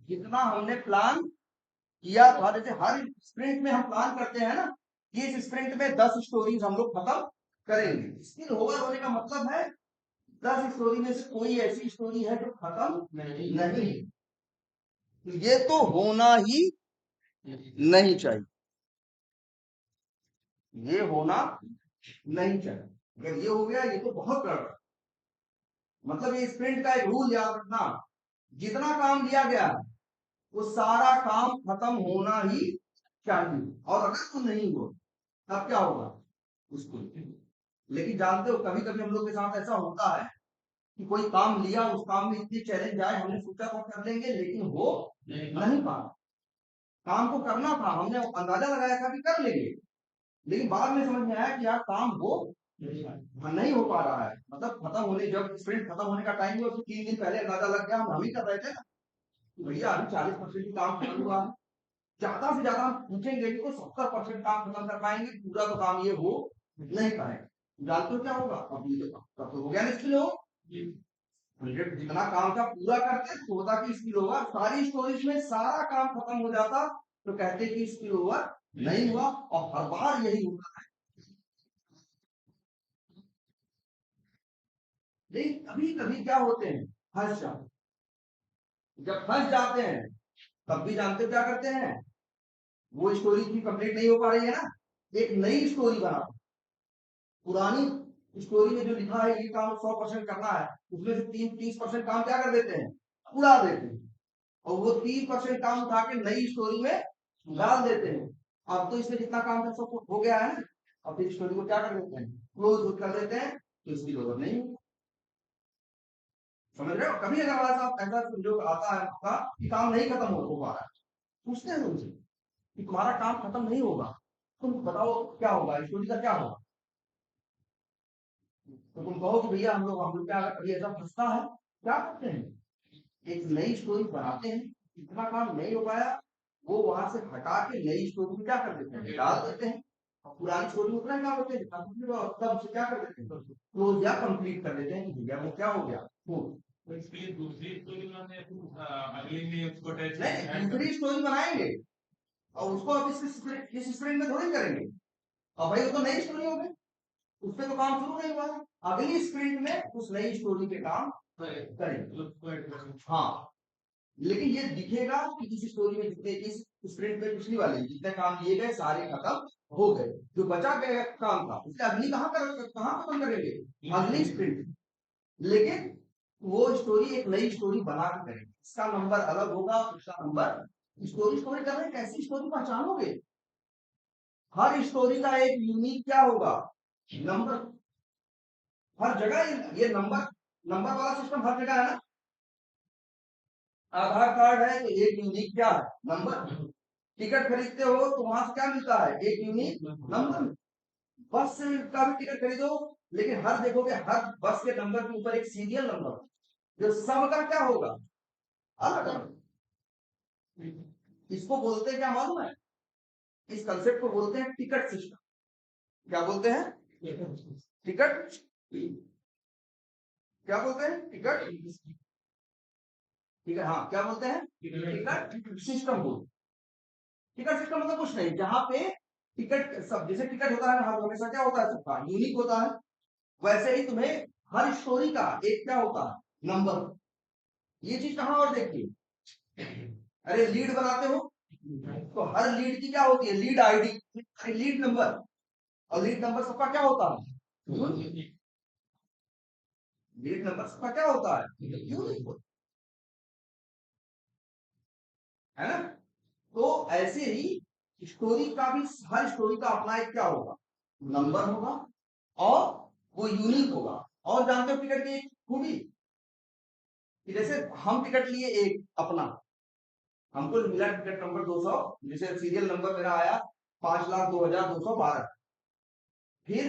जितना हमने प्लान किया था। जैसे हर स्प्रिंट में हम प्लान करते हैं ना कि इस स्प्रिंट में 10 स्टोरीज हम लोग खत्म करेंगे, स्किल ओवर होने का मतलब है 10 स्टोरी में से कोई ऐसी स्टोरी है जो खत्म नहीं। ये तो होना ही नहीं चाहिए, ये होना नहीं चाहिए। अगर ये हो गया ये तो बहुत गड़बड़। मतलब ये स्प्रिंट का एक रूल याद रखना, जितना काम लिया गया है वो सारा काम खत्म होना ही चाहिए, और अगर वो नहीं हो तब क्या होगा, उसको। लेकिन जानते हो कभी कभी हम लोग के साथ ऐसा होता है कि कोई काम लिया, उस काम में इतनी चैलेंज आए, हमने सोचा था कर लेंगे लेकिन हो नहीं पा। काम को करना था, हमने अंदाजा लगाया था कि कर लेंगे, लेकिन बाद में समझ में आया कि यार काम हो नहीं हो पा रहा है। मतलब खत्म होने, जब स्प्रिंट खत्म होने का टाइम हुआ तो 3 दिन पहले अंदाजा लग गया, हम ही कर रहे थे कि भैया अभी 40% काम खत्म हुआ है, ज्यादा से ज्यादा हम पूछेंगे कि तो 70% काम खत्म कर पाएंगे, पूरा तो काम ये हो नहीं पाएगा। जानते हो क्या होगा? अब ये तब तो हो गया ना स्किल हो, 100 जितना काम था पूरा करते तो होता कि स्किल होगा, सारी स्टोरीज में सारा काम खत्म हो जाता तो कहते कि स्किल ओवर नहीं हुआ। और हर बार यही होता है। लेकिन कभी कभी क्या होते हैं, फंस जाते, जब फंस जाते हैं तब भी जानते हो क्या करते हैं, वो स्टोरी की कंप्लीट नहीं हो पा रही है ना, एक नई स्टोरी बना, पुरानी स्टोरी में जो लिखा है ये काम 100% करना है, उसमें से 30% काम क्या कर देते हैं, उड़ा देते हैं, और वो 30% काम उठा के नई स्टोरी में डाल देते हैं। अब तो इसमें जितना काम था सब हो गया है ना, अब फिर स्टोरी को क्या कर देते हैं, क्लोज कर देते हैं, तो इसकी जरूरत नहीं। समझ रहे हो? कभी अगर हमारे साथ ऐसा जो आता है आपका कि काम नहीं खत्म हो पा रहा है, पूछते हैं तुमसे कि तुम्हारा काम खत्म नहीं होगा, तुम बताओ क्या होगा, स्टोरी का क्या होगा? तो तुम कहो कि भैया हम लोग क्या, अभी ऐसा फंसता है, क्या करते हैं, एक नई स्टोरी बनाते हैं, इतना काम नहीं हो पाया वो वहां से हटा के नई स्टोरी में क्या कर देते हैं, डाल देते हैं, और पुरानी स्टोरी उतना ही काम होते हैं तब उसे क्या कर देते हैं, क्लोज या कंप्लीट कर देते हैं कि भैया वो क्या हो गया, हो। तो इसके लिए दूसरी स्टोरी बनाने या फिर अगले में उसको अटैच नहीं, दूसरी स्टोरी बनाएंगे और उसको अब इस स्प्रिंट में थोड़ी करेंगे, अब भाई वो तो नई स्टोरी हो गई, उसपे तो काम शुरू नहीं हुआ है, अगली स्प्रिंट में उस नई स्टोरी पे काम करेंगे। हाँ, लेकिन ये दिखेगा कि इस स्टोरी में जितने, इस स्प्रिंट में पिछली वाले जितने काम लिए गए सारे खत्म हो गए, जो बचा गया काम था उससे अगली कहाँ खत्म करेंगे, अगली स्प्रिंट। लेकिन वो स्टोरी एक नई स्टोरी बना के करेंगे, इसका नंबर अलग होगा, उसका नंबर, स्टोरी कर रहे हैं, कैसी स्टोरी पहचानोगे, हर स्टोरी का एक यूनिक क्या होगा, नंबर। हर जगह ये नंबर नंबर वाला सिस्टम हर जगह है ना, आधार कार्ड है तो एक यूनिक क्या है, नंबर। टिकट खरीदते हो तो वहां से क्या मिलता है, एक यूनिक नंबर। बस का भी टिकट खरीदो, लेकिन हर देखोगे हर बस के नंबर के ऊपर एक सीरियल नंबर, जो सबका क्या होगा, अलग अलग। इसको बोलते हैं क्या मालूम है, इस कंसेप्ट को बोलते हैं टिकट सिस्टम। क्या बोलते हैं, टिकट, क्या बोलते हैं, टिकट, ठीक है, हाँ क्या बोलते हैं, टिकट सिस्टम बोलते। टिकट सिस्टम मतलब कुछ नहीं, जहां पे टिकट सब, जैसे टिकट होता है ना, हर हमेशा क्या होता है, सबका यूनिक होता है, वैसे ही तुम्हें हर स्टोरी का एक क्या होता है, नंबर। ये चीज कहां और देखिए, अरे लीड बनाते हो तो हर लीड की क्या होती है, लीड आईडी, लीड नंबर, और लीड नंबर सबका क्या होता है, लीड नंबर सबका क्या होता है, यूनिक, है ना। तो ऐसे ही स्टोरी का भी, हर स्टोरी का अपना एक क्या होगा, नंबर होगा, और वो यूनिक होगा। और जानते हो टिकट की खूबी, कि जैसे हम टिकट लिए एक अपना, हमको मिला टिकट नंबर 200, जैसे सीरियल नंबर मेरा आया 5,02,212, फिर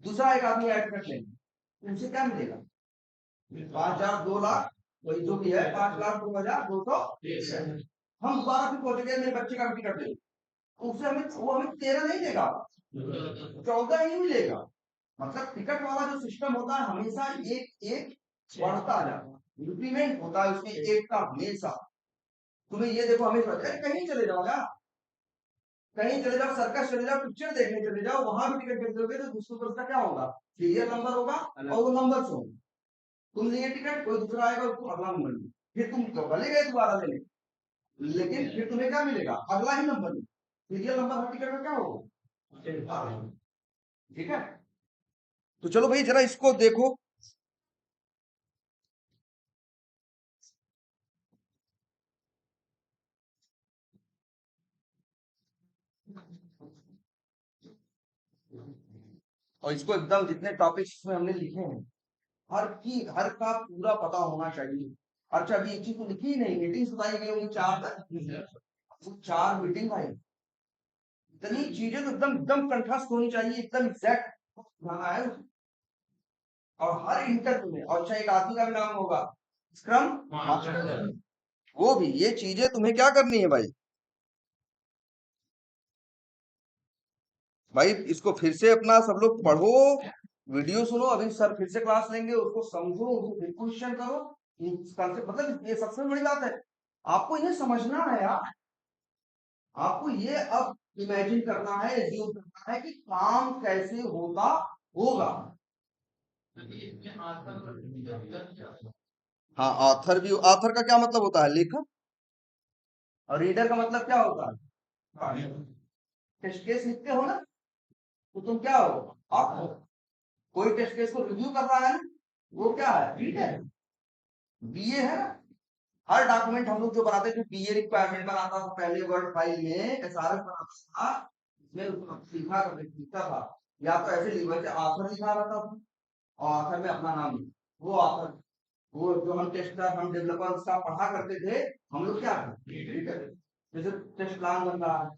दूसरा एक आदमी ऐड कर लेंगे, उनसे क्या मिलेगा, 5,000, 2 लाख, वही जो भी है 5,02,200। हम दोबारा फिर पहुंच गए, मेरे बच्चे का टिकट ले, उससे वो हमें 13 नहीं देगा, 14 ही मिलेगा। मतलब टिकट वाला जो सिस्टम होता है हमेशा एक एक बढ़ता जाता है, इंक्रीमेंट होता है उसमें एक का हमेशा। तुम्हें ये देखो, हमेशा कहीं चले जाओ यार, कहीं चले जाओ, सर्कस चले जाओ, पिक्चर देखने चले जाओ, वहां भी टिकट खरीदोगे तो दूसरे पर उसका क्या होगा, सीरियल नंबर होगा, और वो नंबर से होगा। तुम लिए टिकट, कोई दूसरा आएगा उसको अगला नंबर, फिर तुम भले गए दोबारा लेने, लेकिन फिर तुम्हें क्या मिलेगा, अगला ही नंबर, सीरियल नंबर हर टिकट में क्या होगा, ठीक है। तो चलो भाई जरा इसको देखो, और इसको एकदम जितने टॉपिक्स इसमें हमने लिखे हैं हर का पूरा पता होना चाहिए। अच्छा अभी एक चीज तो लिखी ही नहीं, मीटिंग्स बताई गई होंगी 4 तक, 4 मीटिंग भाई, इतनी चीजें तो एकदम एकदम कंठस्थ होनी चाहिए, एकदम एग्जैक्ट बनाना है। और हर इंटरव्यू में, और अच्छा एक आदमी का भी नाम होगा स्क्रम मास्टर, वो भी, ये चीजें तुम्हें क्या करनी है भाई। भाई इसको फिर से अपना सब लोग पढ़ो, वीडियो सुनो, अभी सर फिर से क्लास लेंगे, उसको समझो, उसको फिर क्वेश्चन करो। मतलब ये सबसे बड़ी बात है, आपको इन्हें समझना है यार, आपको ये अब इमेजिन करना है, एज्यूम करना है कि काम कैसे होगा होगा। हाँ ऑथर भी, ऑथर का क्या मतलब होता है, लेखक। और रीडर का मतलब क्या होता है, टेस्ट केस लिखते हो ना, तो तुम क्या हो, ऑथर। कोई टेस्ट केस को रिव्यू कर रहा है ना, वो क्या है, रीडर। बीए है ना, हर डॉक्यूमेंट हम लोग जो बनाते थे, बीए रिक्वायरमेंट बनाता था पहले वर्ड फाइल में, एसआरएफ बनाता था, इसमें लिखा कर लिखता था, या तो ऐसे लिखा ऑथर लिखा रहता था, और ऑथर में अपना नाम लिखा, वो ऑथर। वो जो हम टेस्टर, हम डेवलपर्स का पढ़ा करते थे, हम लोग क्या रीडर। जैसे टेस्ट प्लान बन रहा है,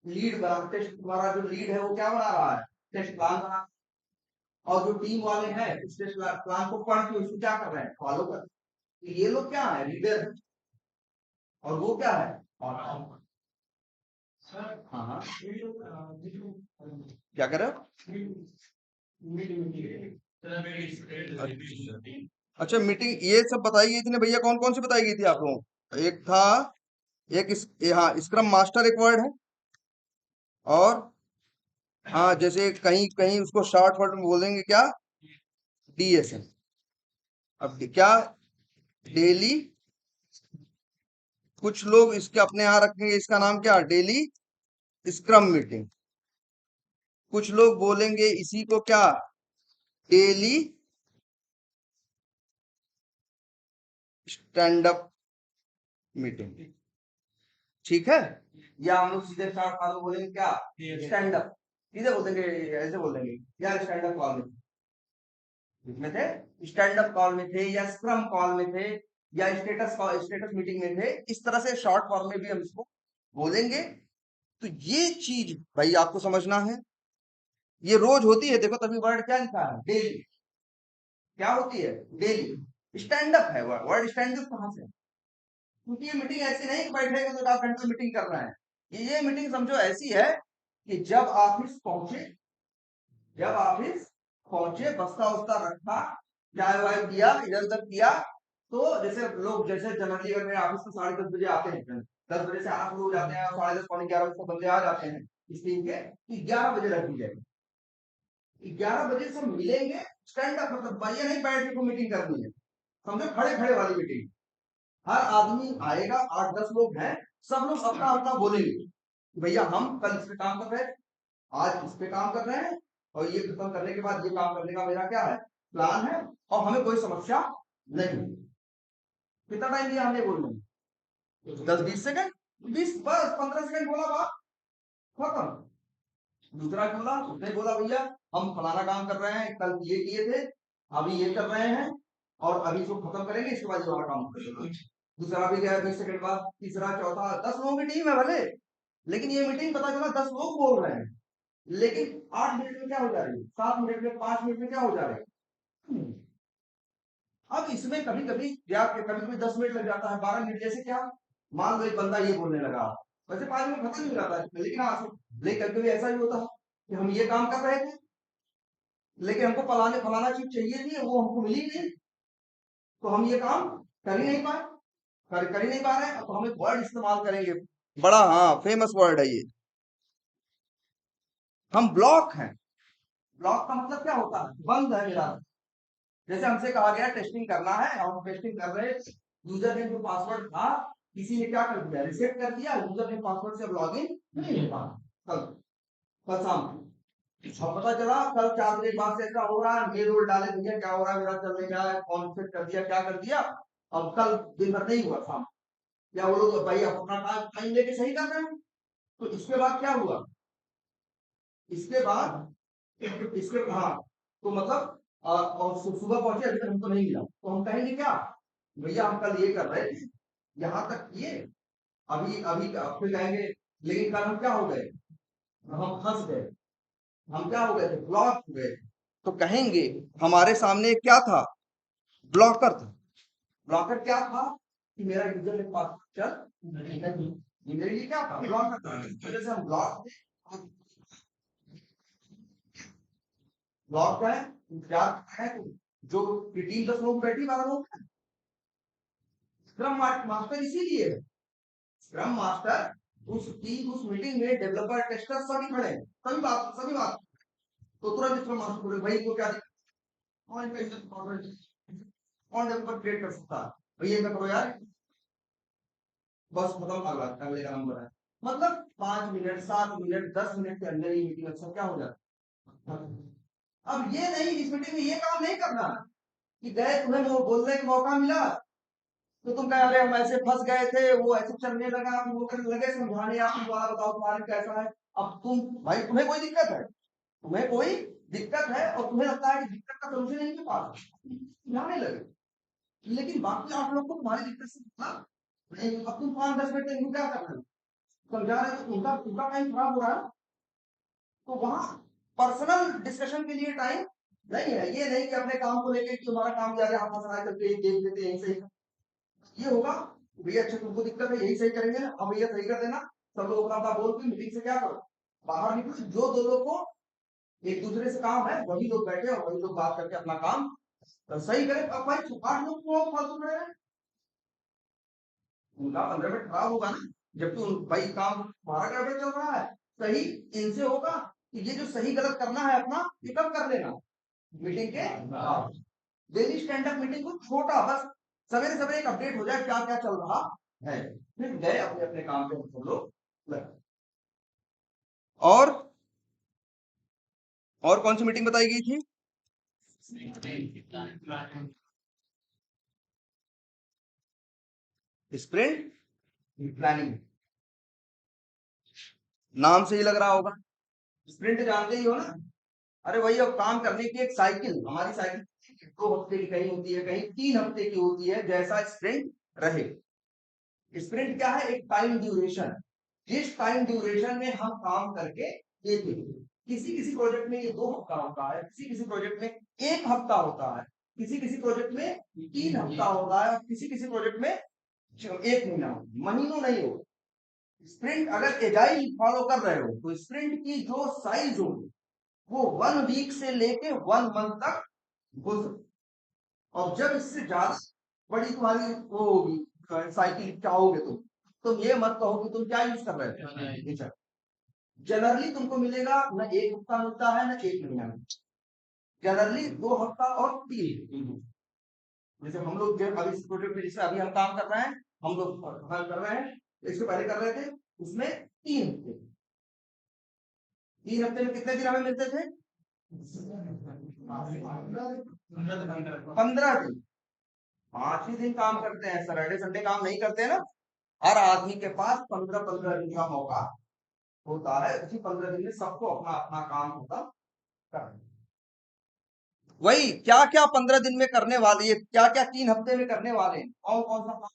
लीड बना, टेस्ट द्वारा जो लीड है वो क्या बना रहा है, टेस्ट प्लान बना, और जो टीम वाले हैं उस टेस्ट प्लान को पढ़ के उसको क्या कर रहे हैं, फॉलो कर। तो ये लोग क्या है, रीडर है, और वो क्या है, हाँ हाँ क्या कर रहे हो। अच्छा मीटिंग ये सब बताई गई थी ना भैया, कौन कौन सी बताई गई थी आप लोगों को, एक था, हाँ स्क्रम मास्टर एक वर्ड है, और हाँ जैसे कहीं कहीं उसको शॉर्ट वर्ड में बोलेंगे क्या, डीएसएम। अब क्या, डेली, कुछ लोग इसके अपने यहाँ रखेंगे इसका नाम क्या, डेली स्क्रम मीटिंग। कुछ लोग बोलेंगे इसी को क्या, डेली स्टैंड अप मीटिंग। ठीक है, या हम लोग सीधे शॉर्ट फॉर्म में बोलेंगे क्या, स्टैंड अप, सीधे बोल देंगे, ऐसे बोल देंगे, या स्टैंड अप कॉल में थे, स्टैंड अप कॉल में थे, या स्क्रम कॉल में थे, या स्टेटस मीटिंग में थे, इस तरह से शॉर्ट फॉर्म में भी हम इसको बोलेंगे। तो ये चीज भाई आपको समझना है, ये रोज होती है, देखो तभी वर्ड क्या लिखा है, डेली। क्या होती है, डेली स्टैंड अप है, वर्ड स्टैंड अप कहां से, क्योंकि ये मीटिंग ऐसी नहीं कि बैठेगा तो 10 घंटे मीटिंग कर रहे हैं, ये मीटिंग समझो ऐसी है कि जब ऑफिस पहुंचे, बस्ता उस्ता रखा, चाय वाय दिया, इधर उधर किया, तो जैसे लोग, जैसे जनरली अगर मेरे ऑफिस में 10:30 बजे आते हैं, 10 बजे से आना शुरू हो जाते हैं, और 10:30 पौने 11 बजे बंदे आ जाते हैं इस टीम के, 11 बजे रख दी जाएगी, 11 बजे से मिलेंगे, स्टैंड अप मतलब ये नहीं बैठ के मीटिंग करनी है, समझो खड़े खड़े वाली मीटिंग। हर आदमी आएगा, 8-10 लोग हैं, सब लोग अपना अपना बोलेंगे, भैया हम कल इस पे काम कर रहे हैं, आज इस पे काम कर रहे हैं, और ये खत्म करने के बाद ये काम करने का मेरा क्या है, प्लान है, और हमें कोई समस्या नहीं। कितना टाइम दिया हमने बोलने में, 10-20 सेकंड, 20 बस 15 सेकंड बोला, बात खत्म। दूसरा बोला, उसने बोला भैया हम फलाना काम कर रहे हैं, कल ये किए थे, अभी ये कर रहे हैं, और अभी इसको खत्म करेंगे, इसके बाद ये वाला काम करेंगे। दूसरा भी गया 20 सेकंड बाद, तीसरा, चौथा, 10 लोगों की टीम है भले, लेकिन ये मीटिंग पता चला 10 लोग बोल रहे हैं, लेकिन 8 मिनट में क्या हो जा रही है, 7 मिनट में, 5 मिनट में क्या हो जा रहा है। अब इसमें कभी कभी क्या, कभी कभी 10 मिनट लग जाता है, 12 मिनट, जैसे क्या, मान लो एक बंदा ये बोलने लगा, वैसे 5 मिनट खत्म ही हो जाता है, लेकिन हाँ, लेकिन कभी कभी ऐसा भी होता है कि हम ये काम कर रहे थे, लेकिन हमको फलाने फलाना चीज चाहिए थी, वो हमको मिली नहीं, तो हम ये काम कर ही नहीं पाए, कर ही नहीं पा रहे हैं, तो हम एक वर्ड इस्तेमाल करेंगे, बड़ा हाँ फेमस वर्ड है ये, हम ब्लॉक हैं। ब्लॉक का मतलब क्या होता है, बंद है मेरा। जैसे हमसे कहा गया टेस्टिंग करना है, और हम टेस्टिंग कर रहे, यूजर नेम जो पासवर्ड था, किसी ने क्या कर दिया, रिसेट कर दिया, यूजर नेम पासवर्ड से अब लॉगिन नहीं हो पा, कल कल शाम को। अब पता चला कल 4 बजे के बाद से ऐसा हो रहा है, मेल रोल डाले भैया क्या हो रहा है, मेरा चल नहीं रहा है, कौन सेट कर दिया, क्या कर दिया, अब कल दिन भर नहीं हुआ शाम, या वो लोग भाई अपना टाइम लेके सही कर रहे हैं। तो इसके बाद क्या हुआ, इसके बाद इसके हाँ, तो मतलब और सुबह पहुंचे अभी तक हमको नहीं मिला, तो हम कहेंगे क्या, भैया हम कल ये कर रहे थे, यहाँ तक किए, अभी अभी फिर कहेंगे लेकिन कल हम क्या हो गए, हम फंस गए, हम क्या हो गए थे, ब्लॉक हो गए। तो कहेंगे हमारे सामने क्या था, ब्लॉकर था। ब्लॉकर क्या था कि मेरा यूजर के पास चल नहीं, ये मेरे लिए क्या था, ब्लॉकर था। इस वजह से हम ब्लॉक थे। ब्लॉक का है, इंतजार है, जो टीम 10 लोग बैठी, 12 लोग, स्क्रम मास्टर इसीलिए है। स्क्रम मास्टर उस टीम, उस मीटिंग में डेवलपर, टेस्टर सभी खड़े हैं, सभी बात, तो तुरंत स्क्रम मास्टर बोले भाई को क्या दिक्कत, कौन डेवलपर क्रिएट कर सकता है, भैया मैं करो यार, बस खत्म, अगला अगले का नंबर है। मतलब 5 मिनट, 7 मिनट, 10 मिनट के अंदर ही मीटिंग अच्छा क्या हो जाता है। अब ये नहीं, इस मीटिंग में ये काम नहीं करना कि गए, तुम्हें वो बोलने का मौका मिला तो तुम कह रहे हम ऐसे फंस गए थे, वो ऐसे चलने लगा, हम वो करने लगे, समझाने आप दोबारा बताओ तुम्हारे कैसा है। अब तुम भाई, तुम्हें कोई दिक्कत है, तुम्हें कोई दिक्कत है और तुम्हें लगता है कि दिक्कत का सोल्यूशन नहीं के पास, समझाने लगे, लेकिन बाकी 8 लोग को तुम्हारी दिक्कत से मतलब नहीं। अब तुम 5-10 मिनट इनको क्या कर रहे हो, समझा रहे हो, तो उनका उनका टाइम खराब हो रहा है। तो वहां पर्सनल डिस्कशन के लिए टाइम नहीं है। ये नहीं कि अपने काम को लेकर कि हमारा काम जा रहा है, हम फंसा करके देख देते हैं, सही ये होगा, भैया अच्छा तुमको दिक्कत है, यही सही करेंगे ना, अब भैया सही कर देना, सब लोग अपना बोल के मीटिंग से क्या करो, बाहर निकलो, जो दो लोग को एक दूसरे से काम है वही लोग बैठे और वही लोग बात करके अपना काम सही करें। अब भाई 8 लोग को फालतू में उनका 15 मिनट खराब होगा ना, जबकि भाई काम तुम्हारा गड़बड़ चल रहा है, सही इनसे होगा कि ये जो सही गलत करना है अपना, ये कब कर लेना, मीटिंग के बाद। डेली स्टैंड अप मीटिंग को छोटा, बस सवेरे सवेरे एक अपडेट हो जाए क्या क्या चल रहा है, फिर गए अपने अपने काम पे हम लोग लगे। और कौन सी मीटिंग बताई गई थी, स्प्रिंट प्लानिंग, नाम से ही लग रहा होगा, स्प्रिंट जानते ही हो ना। अरे वही, अब काम करने की एक साइकिल, हमारी साइकिल 2 हफ्ते की कहीं होती है, कहीं 3 हफ्ते की होती है, जैसा स्प्रिंट रहे। स्प्रिंट क्या है, एक टाइम ड्यूरेशन, जिस टाइम ड्यूरेशन में हम काम करके देते हैं। किसी किसी प्रोजेक्ट में ये 2 हफ्ता होता है, किसी किसी प्रोजेक्ट में 1 हफ्ता होता है, किसी किसी प्रोजेक्ट में 3 हफ्ता होता है, और किसी किसी प्रोजेक्ट में 1 महीना, महीनों नहीं हो। स्प्रिंट अगर एजाइल फॉलो कर रहे हो तो स्प्रिंट की जो साइज होगी वो 1 वीक से लेके 1 मंथ तक हो सकती, और जब इससे ज्यादा बड़ी तुम्हारी वो होगी साइकिल चाहोगे तुम ये मत कहो कि तुम क्या यूज कर रहे हो। जनरली तुमको मिलेगा न 1 हफ्ता मिलता है न 1 महीना, जनरली 2 हफ्ता और 3। जैसे हम लोग जब अभी इस प्रोजेक्ट में जिसमें अभी हम काम कर रहे हैं, हम लोग काम कर रहे हैं, इससे पहले कर रहे थे, उसमें 3 हफ्ते, 3 हफ्ते में कितने दिन हमें मिलते थे, 15 दिन। 5 ही दिन काम करते हैं, सैटरडे संडे काम नहीं करते हैं ना। हर आदमी के पास 15-15 दिन का मौका होता है, उसी 15 दिन में सबको अपना अपना काम होता करना। वही क्या क्या 15 दिन में करने वाले, ये क्या क्या 3 हफ्ते में करने वाले हैं, कौन कौन सा काम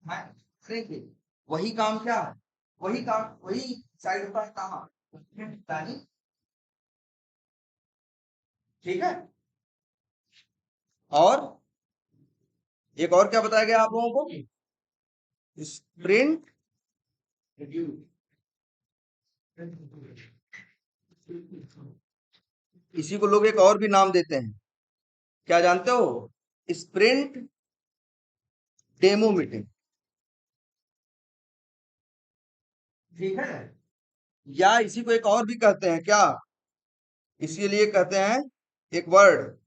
है करेंगे, वही काम क्या है, वही काम, वही साइड होता है काम प्लानिंग। ठीक है। और एक और क्या बताया गया आप लोगों को, स्प्रिंट इसी को लोग एक और भी नाम देते हैं, क्या जानते हो, स्प्रिंट डेमो मीटिंग। ठीक है, या इसी को एक और भी कहते हैं क्या, इसके लिए कहते हैं एक वर्ड,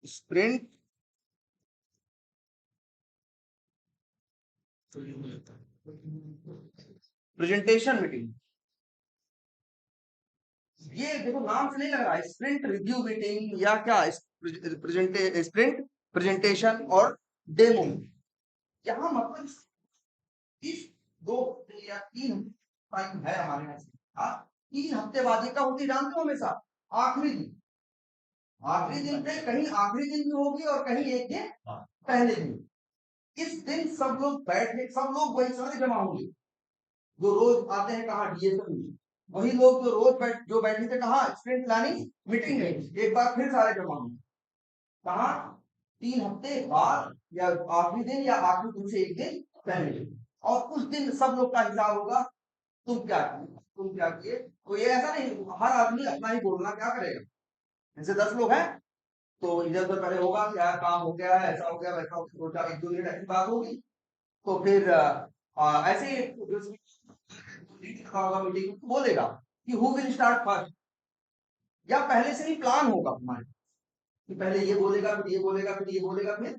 स्प्रिंट प्रेजेंटेशन मीटिंग। ये देखो नाम से नहीं लग रहा है, स्प्रिंट रिव्यू मीटिंग या क्या, स्प्रिंट प्रेजेंटेशन और डेमो, यहाँ मतलब इस 2 हफ्ते या 3 टाइम है हमारे यहाँ से, 3 हफ्ते बाद ये क्या होती है जानते हो, हमेशा आखिरी दिन, आखिरी दिन पे कहीं आखिरी दिन भी होगी और कहीं एक दिन पहले दिन। इस दिन सब लोग बैठे, सब लोग वही सारे जमा होंगे जो रोज आते हैं कहा डीएसएम में, वही लोग जो रोज जो बैठे थे कहा स्प्रिंट प्लानिंग मीटिंग में, एक बार फिर सारे जमा होंगे कहा 3 हफ्ते बाद या आखिरी दिन या आखिरी दिन से एक दिन पहले, और उस दिन सब लोग का हिसाब होगा तुम क्या किए, तुम क्या किए। तो ये ऐसा नहीं हर आदमी अपना ही बोलना क्या करेगा, जैसे 10 लोग हैं तो इधर उधर पहले होगा क्या काम हो गया है, ऐसा हो गया वैसा हो गया, 1-2 मिनट ऐसी बात होगी। तो फिर ऐसे होगा मीटिंग बोलेगा कि हु विल स्टार्ट फर्स्ट, या पहले से ही प्लान होगा हमारे कि पहले ये बोलेगा फिर ये बोलेगा फिर ये बोलेगा फिर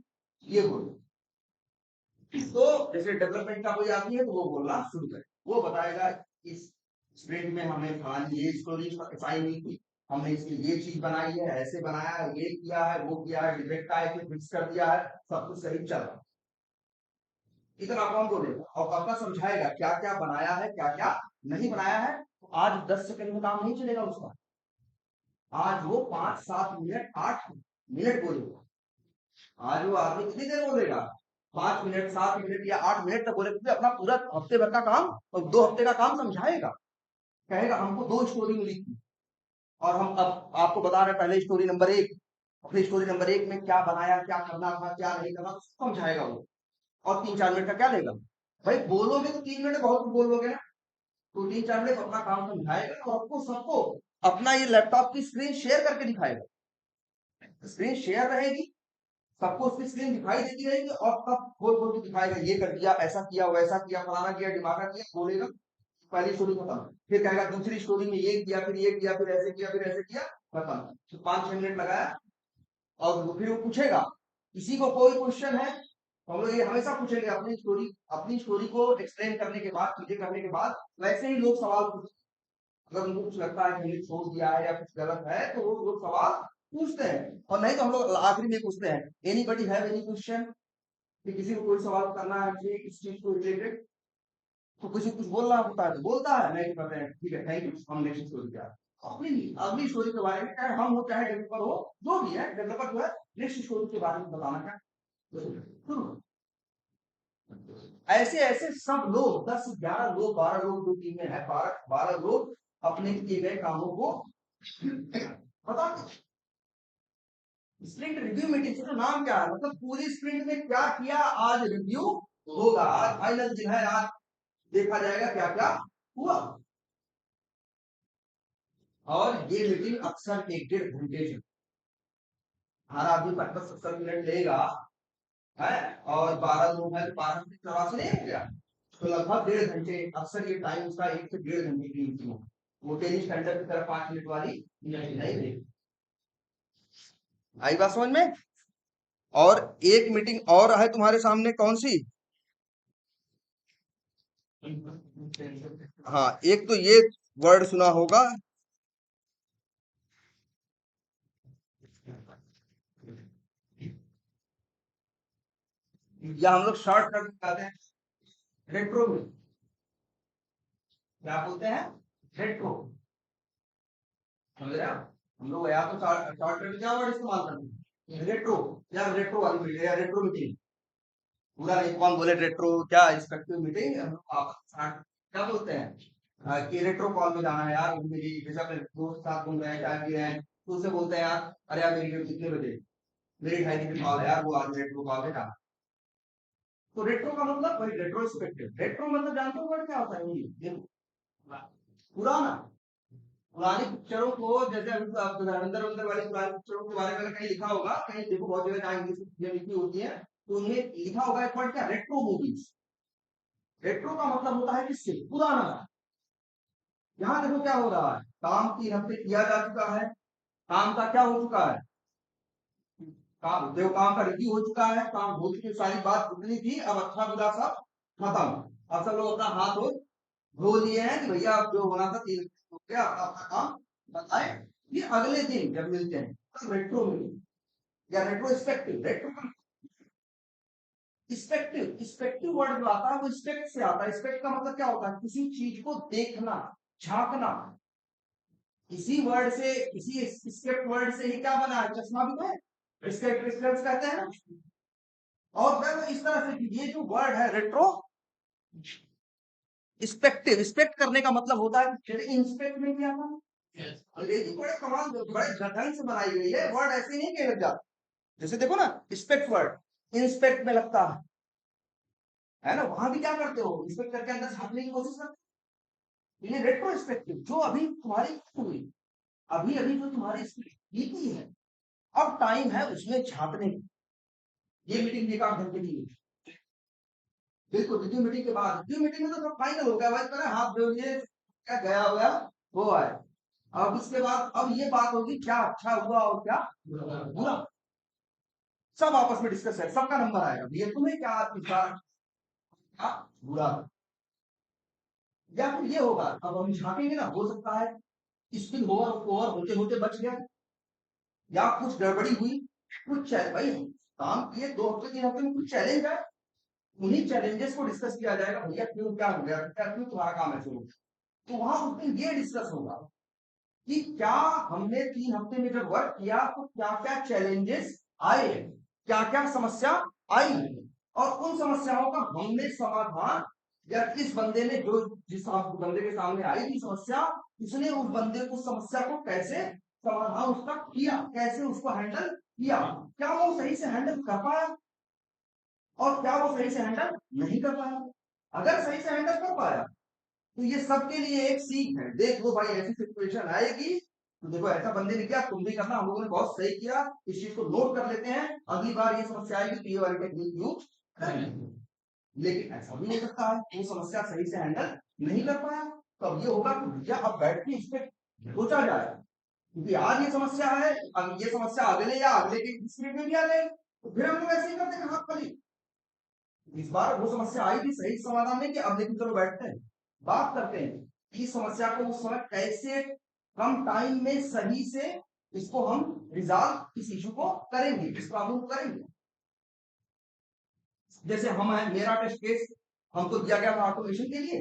ये बोलेगा। तो जैसे डेवलपमेंट का कोई आदमी है तो वो बोलना शुरू करे, वो बताएगा इस स्प्रिंट में हमें फलानी ये स्टोरी साइन नहीं की, हमने इसकी ये चीज बनाई है, ऐसे बनाया है, ये किया है, वो किया है, डिफेक्ट आए थे फिक्स कर दिया है, सब कुछ सही चल रहा है। इतना कौन बोलेगा और अपना समझाएगा क्या क्या बनाया है क्या क्या नहीं बनाया है। तो आज 10 सेकंड में काम नहीं चलेगा उसका, आज वो 5-7 मिनट 8 मिनट बोलेगा। आज वो आदमी कितनी देर बोलेगा, 5 मिनट 7 मिनट या 8 मिनट तक बोले, क्योंकि अपना पूरा हफ्ते भर का काम और 2 हफ्ते का काम समझाएगा। कहेगा हमको 2 स्टोरी मिली थी और हम अब आपको बता रहे हैं पहले स्टोरी नंबर 1, अपनी स्टोरी नंबर 1 में क्या बनाया, क्या करना था, क्या नहीं करना, तो समझाएगा वो। और 3-4 मिनट का क्या लेगा भाई, बोलोगे तो 3 मिनट बहुत बोल लोगे ना, तो 3-4 मिनट अपना काम समझाएगा और आपको सबको अपना ये लैपटॉप की स्क्रीन शेयर करके दिखाएगा। स्क्रीन शेयर रहेगी, सबको उसकी स्क्रीन दिखाई देती रहेगी और सब खोल खोल के दिखाएगा, ये कर दिया, ऐसा किया, वैसा किया, फलाना किया, डिमाका किया, बोलेगा पहली स्टोरी खत्म। फिर कहेगा दूसरी स्टोरी में ये किया, फिर ये किया, फिर ऐसे किया, फिर ऐसे किया, खत्म। तो 5-6 मिनट लगाया और फिर वो पूछेगा किसी को कोई क्वेश्चन है, तो हम लोग ये हमेशा पूछेंगे अपनी स्टोरी को एक्सप्लेन करने के बाद, चीजें करने के बाद वैसे ही लोग सवाल पूछते, अगर उनको कुछ लगता है कि हमने छोड़ दिया है या कुछ गलत है तो वो लोग सवाल पूछते हैं, और नहीं तो हम लोग आखिरी में पूछते हैं एनीबॉडी हैव एनी क्वेश्चन, कि किसी को कोई सवाल करना है मुझे इस चीज को रिलेटेड, तो किसी कुछ बोलना होता है तो बोलता है, नहीं तो कहते हैं ठीक है थैंक यू हम नेक्स्ट स्टोरी क्या अपनी अगली स्टोरी के बारे में, चाहे हम हो चाहे डेवलपर हो, जो भी है डेवलपर जो है नेक्स्ट स्टोरी के बारे में बताना है शुरू। ऐसे ऐसे सब लोग 10-11 लोग 12 लोग जो टीम में है, 12 लोग अपने किए गए कामों को बताते। स्प्रिंट रिव्यू मीटिंग से तो नाम क्या है, मतलब पूरी स्प्रिंट में क्या किया आज रिव्यू होगा, आज फाइनल दिन है, आज देखा जाएगा क्या क्या हुआ। और ये मीटिंग अक्सर 1-1.5 घंटे से, हर आदमी 50-70 मिनट लेगा है, और 12 लोग हैं तो 12 से 84 नहीं हो गया, तो लगभग 1.5 घंटे अक्सर ये टाइम उसका 1 से 1.5 घंटे की मीटिंग हो। वो टेनिस स्टैंडर्ड की तरह 5 मिनट वाली नहीं देगी। आई बात समझ में। और एक मीटिंग और है तुम्हारे सामने, कौन सी, हाँ एक तो ये वर्ड सुना होगा, या हम लोग शॉर्ट कट कहते हैं रेट्रो में, क्या बोलते हैं रेट्रो, समझ रहे हो। हम लोग या तो शॉर्टकट क्या वर्ड इस्तेमाल करते हैं रेट्रो, या रेट्रो वाली मीटिंग या रेट्रो मीटिंग, पूरा नहीं कौन बोले रेट्रो क्या रिस्पेक्टिव मीटिंग, हम लोग क्या बोलते हैं कि रेट्रो कॉल में जाना है यार, मेरी जैसे अपने दोस्त साथ घूम रहे हैं चाय पी रहे हैं तो उससे बोलते हैं यार अरे यार मेरी कितने बजे, मेरी 2:30 की कॉल है यार, वो आज रेट्रो कॉल है जाना। तो रेट्रो का मतलब वही रेट्रोस्पेक्टिव, रेट्रो मतलब जानते हो वर्ड क्या होता है हिंदी, देखो पुराना, पुरानी पिक्चरों को, जैसे अभी तो आप धर्मेंद्र वंदर वाली पुरानी पिक्चरों के बारे में अगर कहीं लिखा होगा, कहीं देखो बहुत जगह जहाँ इंग्लिश में लिखी होती है तो उनमें लिखा होगा एक वर्ड क्या, रेट्रो मूवीज। रेट्रो का मतलब होता है किससे, पुराना। यहाँ देखो क्या हो रहा है, काम 3 हफ्ते किया जा चुका है, काम का क्या हो चुका है, काम देखो काम का रिव्यू हो चुका है, काम हो चुकी सारी बात उतनी थी, अब अच्छा बुरा सब खत्म। अब सब लोग अपना हाथ हो धो लिए हैं कि भैया अब जो होना था 3 हफ्ते हो गया, अब अपना काम बताए, ये अगले दिन जब मिलते हैं तब रेट्रो मिलते या रेट्रोस्पेक्टिव। रेट्रो स्पेक्टिव वर्ड जो आता है वो स्पेक्ट से आता है, स्पेक्ट का मतलब क्या होता है, किसी चीज को देखना, झांकना, इसी वर्ड से, इसी स्क्रिप्ट वर्ड से ही क्या बना है, चश्मा भी है, स्क्रिप्ट कहते हैं ना। और फिर इस तरह से ये जो वर्ड है रेट्रो स्पेक्टिव, स्पेक्ट करने का मतलब होता है इंस्पेक्ट में क्या था। अंग्रेजी बड़े कमाल, बड़े ढंग से बनाई गई है, वर्ड ऐसे नहीं कहे लग जाते। जैसे देखो ना, स्पेक्ट वर्ड इंस्पेक्ट में लगता है ना, वहां भी क्या करते हो, इंस्पेक्ट करके अंदर झांकने की कोशिश करते हो। ये रेट्रोस्पेक्टिव जो अभी तुम्हारी हुई, अभी अभी जो तुम्हारी बीती है, अब टाइम है उसमें झांकने की। ये मीटिंग एक आध घंटे की है, बिल्कुल रिव्यू मीटिंग के बाद, रिव्यू मीटिंग में तो सब फाइनल हो गया भाई, पहले हाथ जोड़िए, क्या गया हुआ वो है। अब उसके बाद अब ये बात होगी क्या अच्छा हुआ और क्या बुरा, सब आपस में डिस्कस है, सबका नंबर आएगा, ये तुम्हें क्या अच्छा क्या बुरा, या फिर ये होगा। अब हम झांकेंगे ना, हो सकता है स्किल ओवर ओवर होते होते बच गया, या कुछ गड़बड़ी हुई, कुछ भाई काम किए 2 हफ्ते 3 हफ्ते में कुछ चैलेंज आए, उन्हीं चैलेंजेस को डिस्कस किया जाएगा, भैया क्यों क्या हो गया, क्या क्यों तुम्हारा काम ऐसे हो गया। तो वहां उस दिन ये डिस्कस होगा कि क्या हमने 3 हफ्ते में जब वर्क किया तो क्या क्या चैलेंजेस आए, क्या क्या समस्या आई, और उन समस्याओं का हमने समाधान, या इस बंदे ने जो जिस बंदे के सामने आई थी समस्या, उसने उस बंदे को समस्या को कैसे समाधान उसका किया, कैसे उसको हैंडल किया, क्या वो सही से हैंडल कर पाया, और क्या वो सही से हैंडल नहीं कर पाया। अगर सही से हैंडल कर पाया तो ये सबके लिए एक सीख है, देख लो भाई ऐसी सिचुएशन आएगी तो देखो ऐसा बंदे ने किया, तुम भी करना, हम लोगों ने बहुत सही किया, इस चीज को नोट कर लेते हैं, अगली बार ये समस्या आएगी तो ये वाली टेक्निक यूज करेंगे। लेकिन ऐसा भी हो सकता है वो समस्या सही से हैंडल नहीं कर पाया, तो अब ये होगा कि भैया अब बैठ के इस पे सोचा जाए, क्योंकि आज ये समस्या है, अब ये समस्या अगले या अगले के स्क्रीन में भी आ जाएगी, तो फिर हम लोग ऐसे ही करते हैं हाथ खाली। इस बार वो समस्या आई थी, सही समाधान नहीं किया, अब लेकिन चलो बैठते हैं बात करते हैं कि समस्या को उस समय कैसे कम टाइम में सही से इसको हम रिजॉल्व, इस इशू को करेंगे, इस प्रॉब्लम को करेंगे। जैसे हम है, मेरा टेस्ट केस हमको दिया गया था ऑटोमेशन के लिए,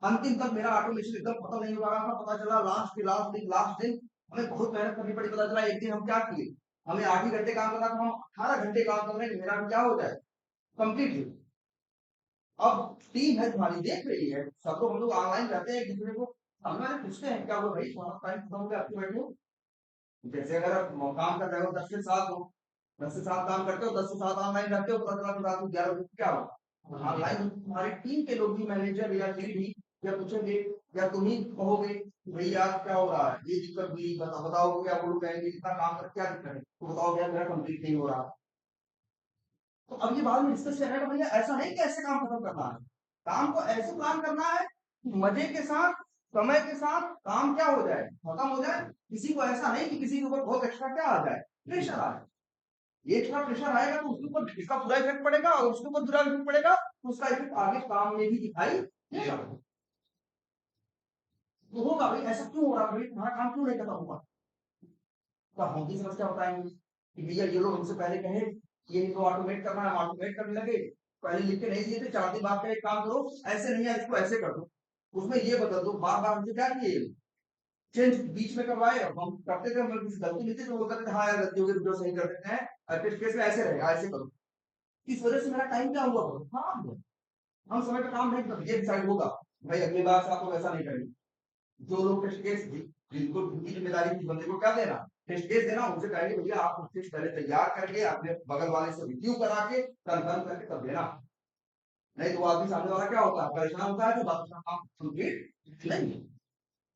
अंतिम तक मेरा ऑटोमेशन एकदम खत्म नहीं हो रहा था, पता चला लास्ट दिन हमें बहुत मेहनत करनी पड़ी, पता चला एक दिन हम क्या किए, हमें 8 ही घंटे काम करना था, हम 18 घंटे काम कर रहे हैं, मेरा क्या हो जाए कंप्लीट। अब टीम है तुम्हारी देख रही है, सब लोग हम लोग ऑनलाइन रहते हैं, एक दूसरे को सामने वाले पूछते हैं क्या हुआ भाई तुम्हारा टाइम खत्म हो गया, आपको बैठे हो। जैसे अगर आप काम कर रहे हो 10 से 7 हो, 10 से 7 काम करते हो, 10 से 7 ऑनलाइन रहते हो, पता चला कि रात को 11 बजे क्या होगा, ऑनलाइन तुम्हारी टीम के लोग भी, मैनेजर या लीड भी या पूछेंगे, या तुम ही कहोगे भैया क्या हो रहा है, ये दिक्कत हुई, बताओ क्या, वो लोग कहेंगे इतना काम कर क्या दिक्कत है, तो बताओ यार मेरा कंप्लीट नहीं हो रहा। तो अब ये बाद में डिस्कस किया जाएगा, भैया ऐसा नहीं कि ऐसे काम खत्म करना है, काम को ऐसे प्लान करना है कि मजे के साथ, समय के साथ काम क्या हो जाए, खत्म हो जाए। किसी को ऐसा नहीं कि किसी के ऊपर बहुत एक्स्ट्रा क्या आ जाए, प्रेशर आ जाए। ये एक्स्ट्रा प्रेशर आएगा तो उसके ऊपर इसका पूरा इफेक्ट पड़ेगा, और उसके ऊपर बुरा इफेक्ट पड़ेगा तो उसका इफेक्ट आगे काम में भी दिखाई देगा। तो होगा भाई ऐसा क्यों हो रहा है, भाई तुम्हारा काम क्यों नहीं खत्म हुआ, तो हम की समस्या बताएंगे कि भैया ये लोग हमसे पहले कहे ये इनको ऑटोमेट करना है, हम ऑटोमेट करने लगे, पहले लिख के नहीं दिए थे, 4 दिन बाद का एक काम करो, ऐसे नहीं है इसको ऐसे कर दो, उसमें ये बदल दो, बार बार हमसे क्या किए चेंज बीच में करवाए, हम करते थे, हम किसी गलती नहीं थी तो वो कहते थे हाँ यार गलती हो गई, जो सही कर देते हैं, टेस्ट केस में ऐसे रहेगा, ऐसे करो। इस वजह से मेरा टाइम क्या हुआ, हाँ हम समय पे काम नहीं करते, ये डिसाइड होगा भाई अगली बार से आप लोग ऐसा नहीं करेंगे। जो लोग टेस्ट केस जिनको उनकी जिम्मेदारी थी बंदे को क्या देना, टेस्ट केस देना, उनसे कहेंगे भैया आप टेस्ट पहले तैयार करके अपने बगल वाले से रिव्यू करा के कंफर्म करके तब देना, नहीं तो वो आदमी सामने वाला क्या होता है परेशान होता है, तो बात का काम कंप्लीट नहीं।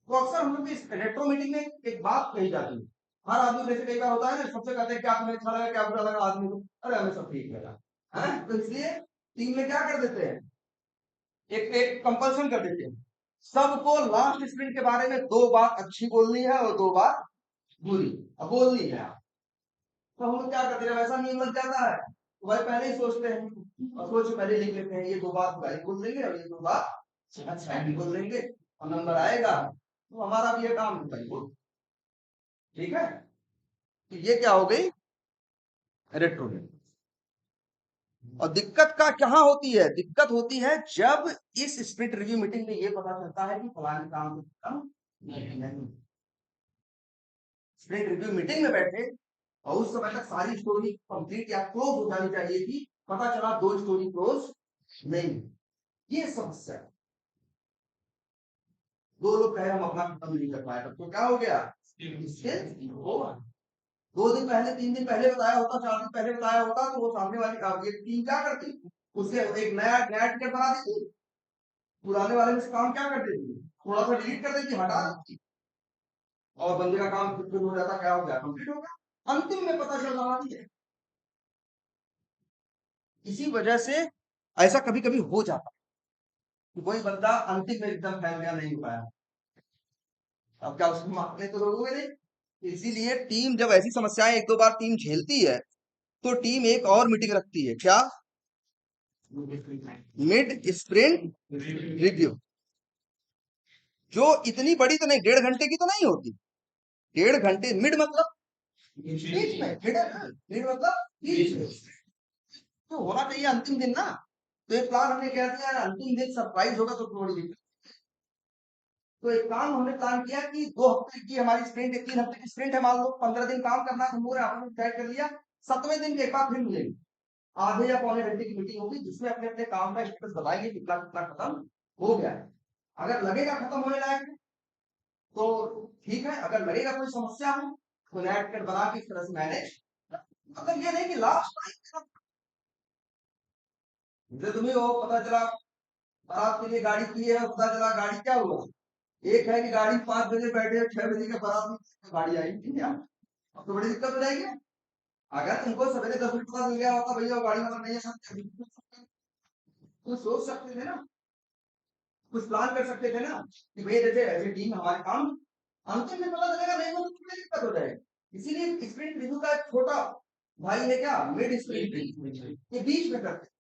तो अक्सर हम लोग इस रेट्रो मीटिंग में एक बात कही जाती है, हर आदमी जैसे कई बार होता है ना, सबसे कहते हैं क्या तुम्हें अच्छा लगा क्या बुरा लगा, आदमी को अरे हमें सब ठीक लगा है, तो इसलिए टीम में क्या कर देते हैं, एक एक कंपल्सन कर देते हैं, सबको लास्ट स्प्रिंट के बारे में 2 बात अच्छी बोलनी है और 2 बात बुरी अब बोलनी है। तो हम लोग क्या करते हैं, वैसा नियम लग जाता है तो भाई पहले ही सोचते हैं, और सोच पहले लिख लेते हैं, ये 2 बात बुराई बोल देंगे और ये 2 बात अच्छा भी बोल देंगे, और नंबर आएगा तो हमारा भी ये काम होता है वो, ठीक है। तो ये क्या हो गई रेट्रो। और दिक्कत का कहाँ होती है, दिक्कत होती है जब इस स्प्रिंट रिव्यू मीटिंग में ये पता चलता है कि फलाने काम को खत्म नहीं, स्प्रिंट रिव्यू मीटिंग में बैठे और उस समय तक सारी स्टोरी कंप्लीट या क्लोज हो जानी चाहिए थी, पता चला 2 स्टोरी क्लोज नहीं। ये समस्या है। 2 लोग कहे हम अपना खत्म नहीं कर पाए, तब तो क्या हो गया, स्किल ओवर। 2 दिन पहले 3 दिन पहले बताया होता, 4 दिन पहले बताया होता तो वो सामने वाली ये टीम क्या करती, उससे एक नया नया टिकट बना देती, पुराने वाले में से काम क्या कर देती, थोड़ा सा डिलीट कर देती, हटा देती और बंदे का काम फिर हो जाता, क्या हो गया, कंप्लीट हो गया। अंतिम में पता चल रहा है। इसी वजह से ऐसा कभी कभी हो जाता कि कोई बंदा अंतिम में एकदम फैल गया, नहीं हो पाया, अब क्या उसको मारने तो लोगे नहीं। इसीलिए टीम जब ऐसी समस्याएं 1-2 बार टीम झेलती है तो टीम एक और मीटिंग रखती है, क्या, मिड स्प्रिंट रिव्यू, जो इतनी बड़ी तो नहीं, 1.5 घंटे की तो नहीं होती। 1.5 घंटे, मिड मतलब बीच में, मिड मतलब बीच में, तो होना चाहिए अंतिम दिन ना। तो एक प्लान हमने कह दिया अंतिम दिन सरप्राइज होगा तो थोड़ी दिक्कत। तो एक काम हमने प्लान किया कि 2 हफ्ते की हमारी स्प्रिंट है, 3 हफ्ते की स्प्रिंट है, मान लो 15 दिन काम करना है, हम पूरे आपने तय कर लिया। 7वें दिन के एक बार फिर मिलेंगे, आधे या पौने घंटे की मीटिंग होगी जिसमें अपने अपने काम का स्टेटस बताएंगे कितना कितना खत्म हो गया है। अगर लगेगा खत्म होने लायक है तो ठीक है, अगर लगेगा कोई समस्या हो तो नया टिकट बना के इस तरह से मैनेज। मतलब ये नहीं कि लास्ट टाइम तुम्हें वो पता चला बारात के लिए गाड़ी की है, पता चला गाड़ी क्या हुआ, एक है कि गाड़ी 5 बजे बैठे 6 बजे के बारात में गाड़ी आई थी क्या, अब तो बड़ी दिक्कत हो जाएगी। अगर तुमको सवेरे 10 बजे पता चल गया होता भैया वो गाड़ी वाला नहीं है, तो सोच सकते थे ना, कुछ प्लान कर सकते थे ना कि भैया जैसे ऐसे टीम हमारे काम अंतिम में पता चलेगा नहीं हो तो थोड़ी दिक्कत हो जाएगी। इसीलिए स्प्रिंट रिव्यू का एक छोटा भाई है क्या, मिड स्प्रिंट रिव्यू, ये बीच में करते हैं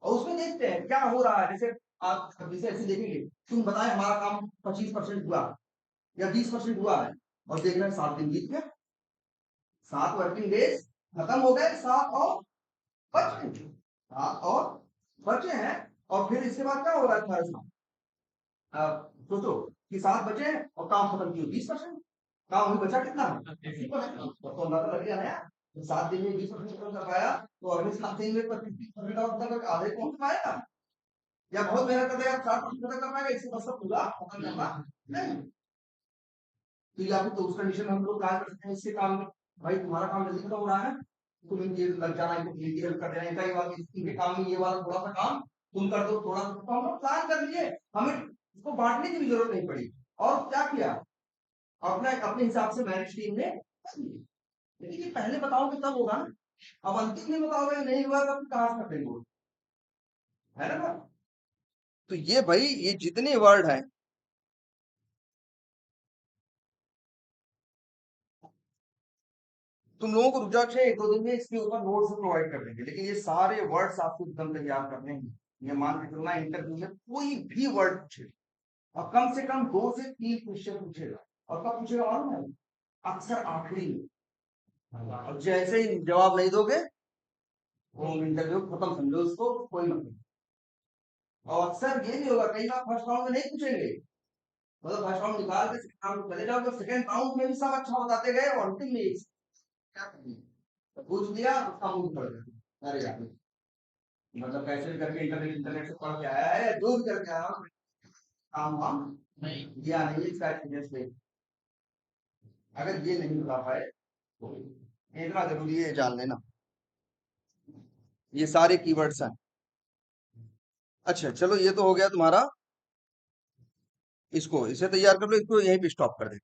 और उसमें देखते हैं क्या हो रहा है। जैसे आप जैसे ऐसे देखेंगे, तुम बताएं हमारा काम 25% हुआ या 20% हुआ है और देख रहे हैं 7 दिन बीत गया, 7 वर्किंग डेज खत्म हो गए, 7 और बचे, 7 और बचे हैं। और फिर इसके बाद क्या हो रहा है थर्ड, सोचो कि 7 बचे और काम खत्म किए 20%, काम अभी बचा कितना है 80%, तो अंदाजा लग गया ना यार। तो 7 दिन में 20% खत्म कर पाया तो अगले 7 दिन में 25% और मतलब आधे पहुंच पाएगा, या बहुत मेहनत करेगा 60% खत्म कर पाएगा, इससे मतलब पूरा खत्म करना नहीं। तो या फिर तो उस कंडीशन में हम लोग क्या कर सकते हैं, इससे काम भाई तुम्हारा काम जल्दी खत्म हो रहा है, तुम ये लग जाना, इनको क्लियर कर देना, इनका ये वाला इनके काम में ये वाला थोड़ा सा काम तुम कर दो, थोड़ा सा तो हम लोग प्लान कर लिए, हमें इसको बांटने की भी जरूरत नहीं पड़ी। और क्या किया, अपने अपने हिसाब से मैनेज टीम ने कर लिया। लेकिन ये पहले बताओगे तब होगा ना, अब अंतिम में बताओगे नहीं हुआ तब कहाँ से करेंगे, है ना बात। तो ये भाई ये जितने वर्ड हैं, तुम लोगों को रुक जाओ 1-2 दिन में इसके ऊपर नोट्स प्रोवाइड कर देंगे, लेकिन ये सारे वर्ड्स आपको एकदम तैयार करने हैं। ये मान के चलना इंटरव्यू में कोई भी वर्ड पूछे और कम से कम 2 से 3 क्वेश्चन पूछेगा, और कब पूछेगा मालूम है, अक्सर आखिरी में। और जैसे ही जवाब नहीं दोगे वो इंटरव्यू खत्म समझो उसको, कोई मतलब। और अक्सर ये भी होगा, कई बार फर्स्ट राउंड में नहीं पूछेंगे, मतलब फर्स्ट राउंड निकाल के सेकंड राउंड चले जाओगे, सेकंड राउंड में भी सब अच्छा बताते गए और अंतिम में क्या करनी, तो पूछ दिया उसका मुंह पड़ गया, अरे यार मतलब कैसे भी करके इंटरनेट इंटरनेट से पढ़ के आया है, जो भी करके आया हूं, काम वाम नहीं दिया नहीं इसका एक्सपीरियंस पे। अगर ये नहीं बता पाए तो इतना जरूरी है जान लेना, ये सारे कीवर्ड्स हैं। अच्छा चलो ये तो हो गया तुम्हारा, इसको इसे तैयार कर लो, इसको यहीं पे स्टॉप कर दे।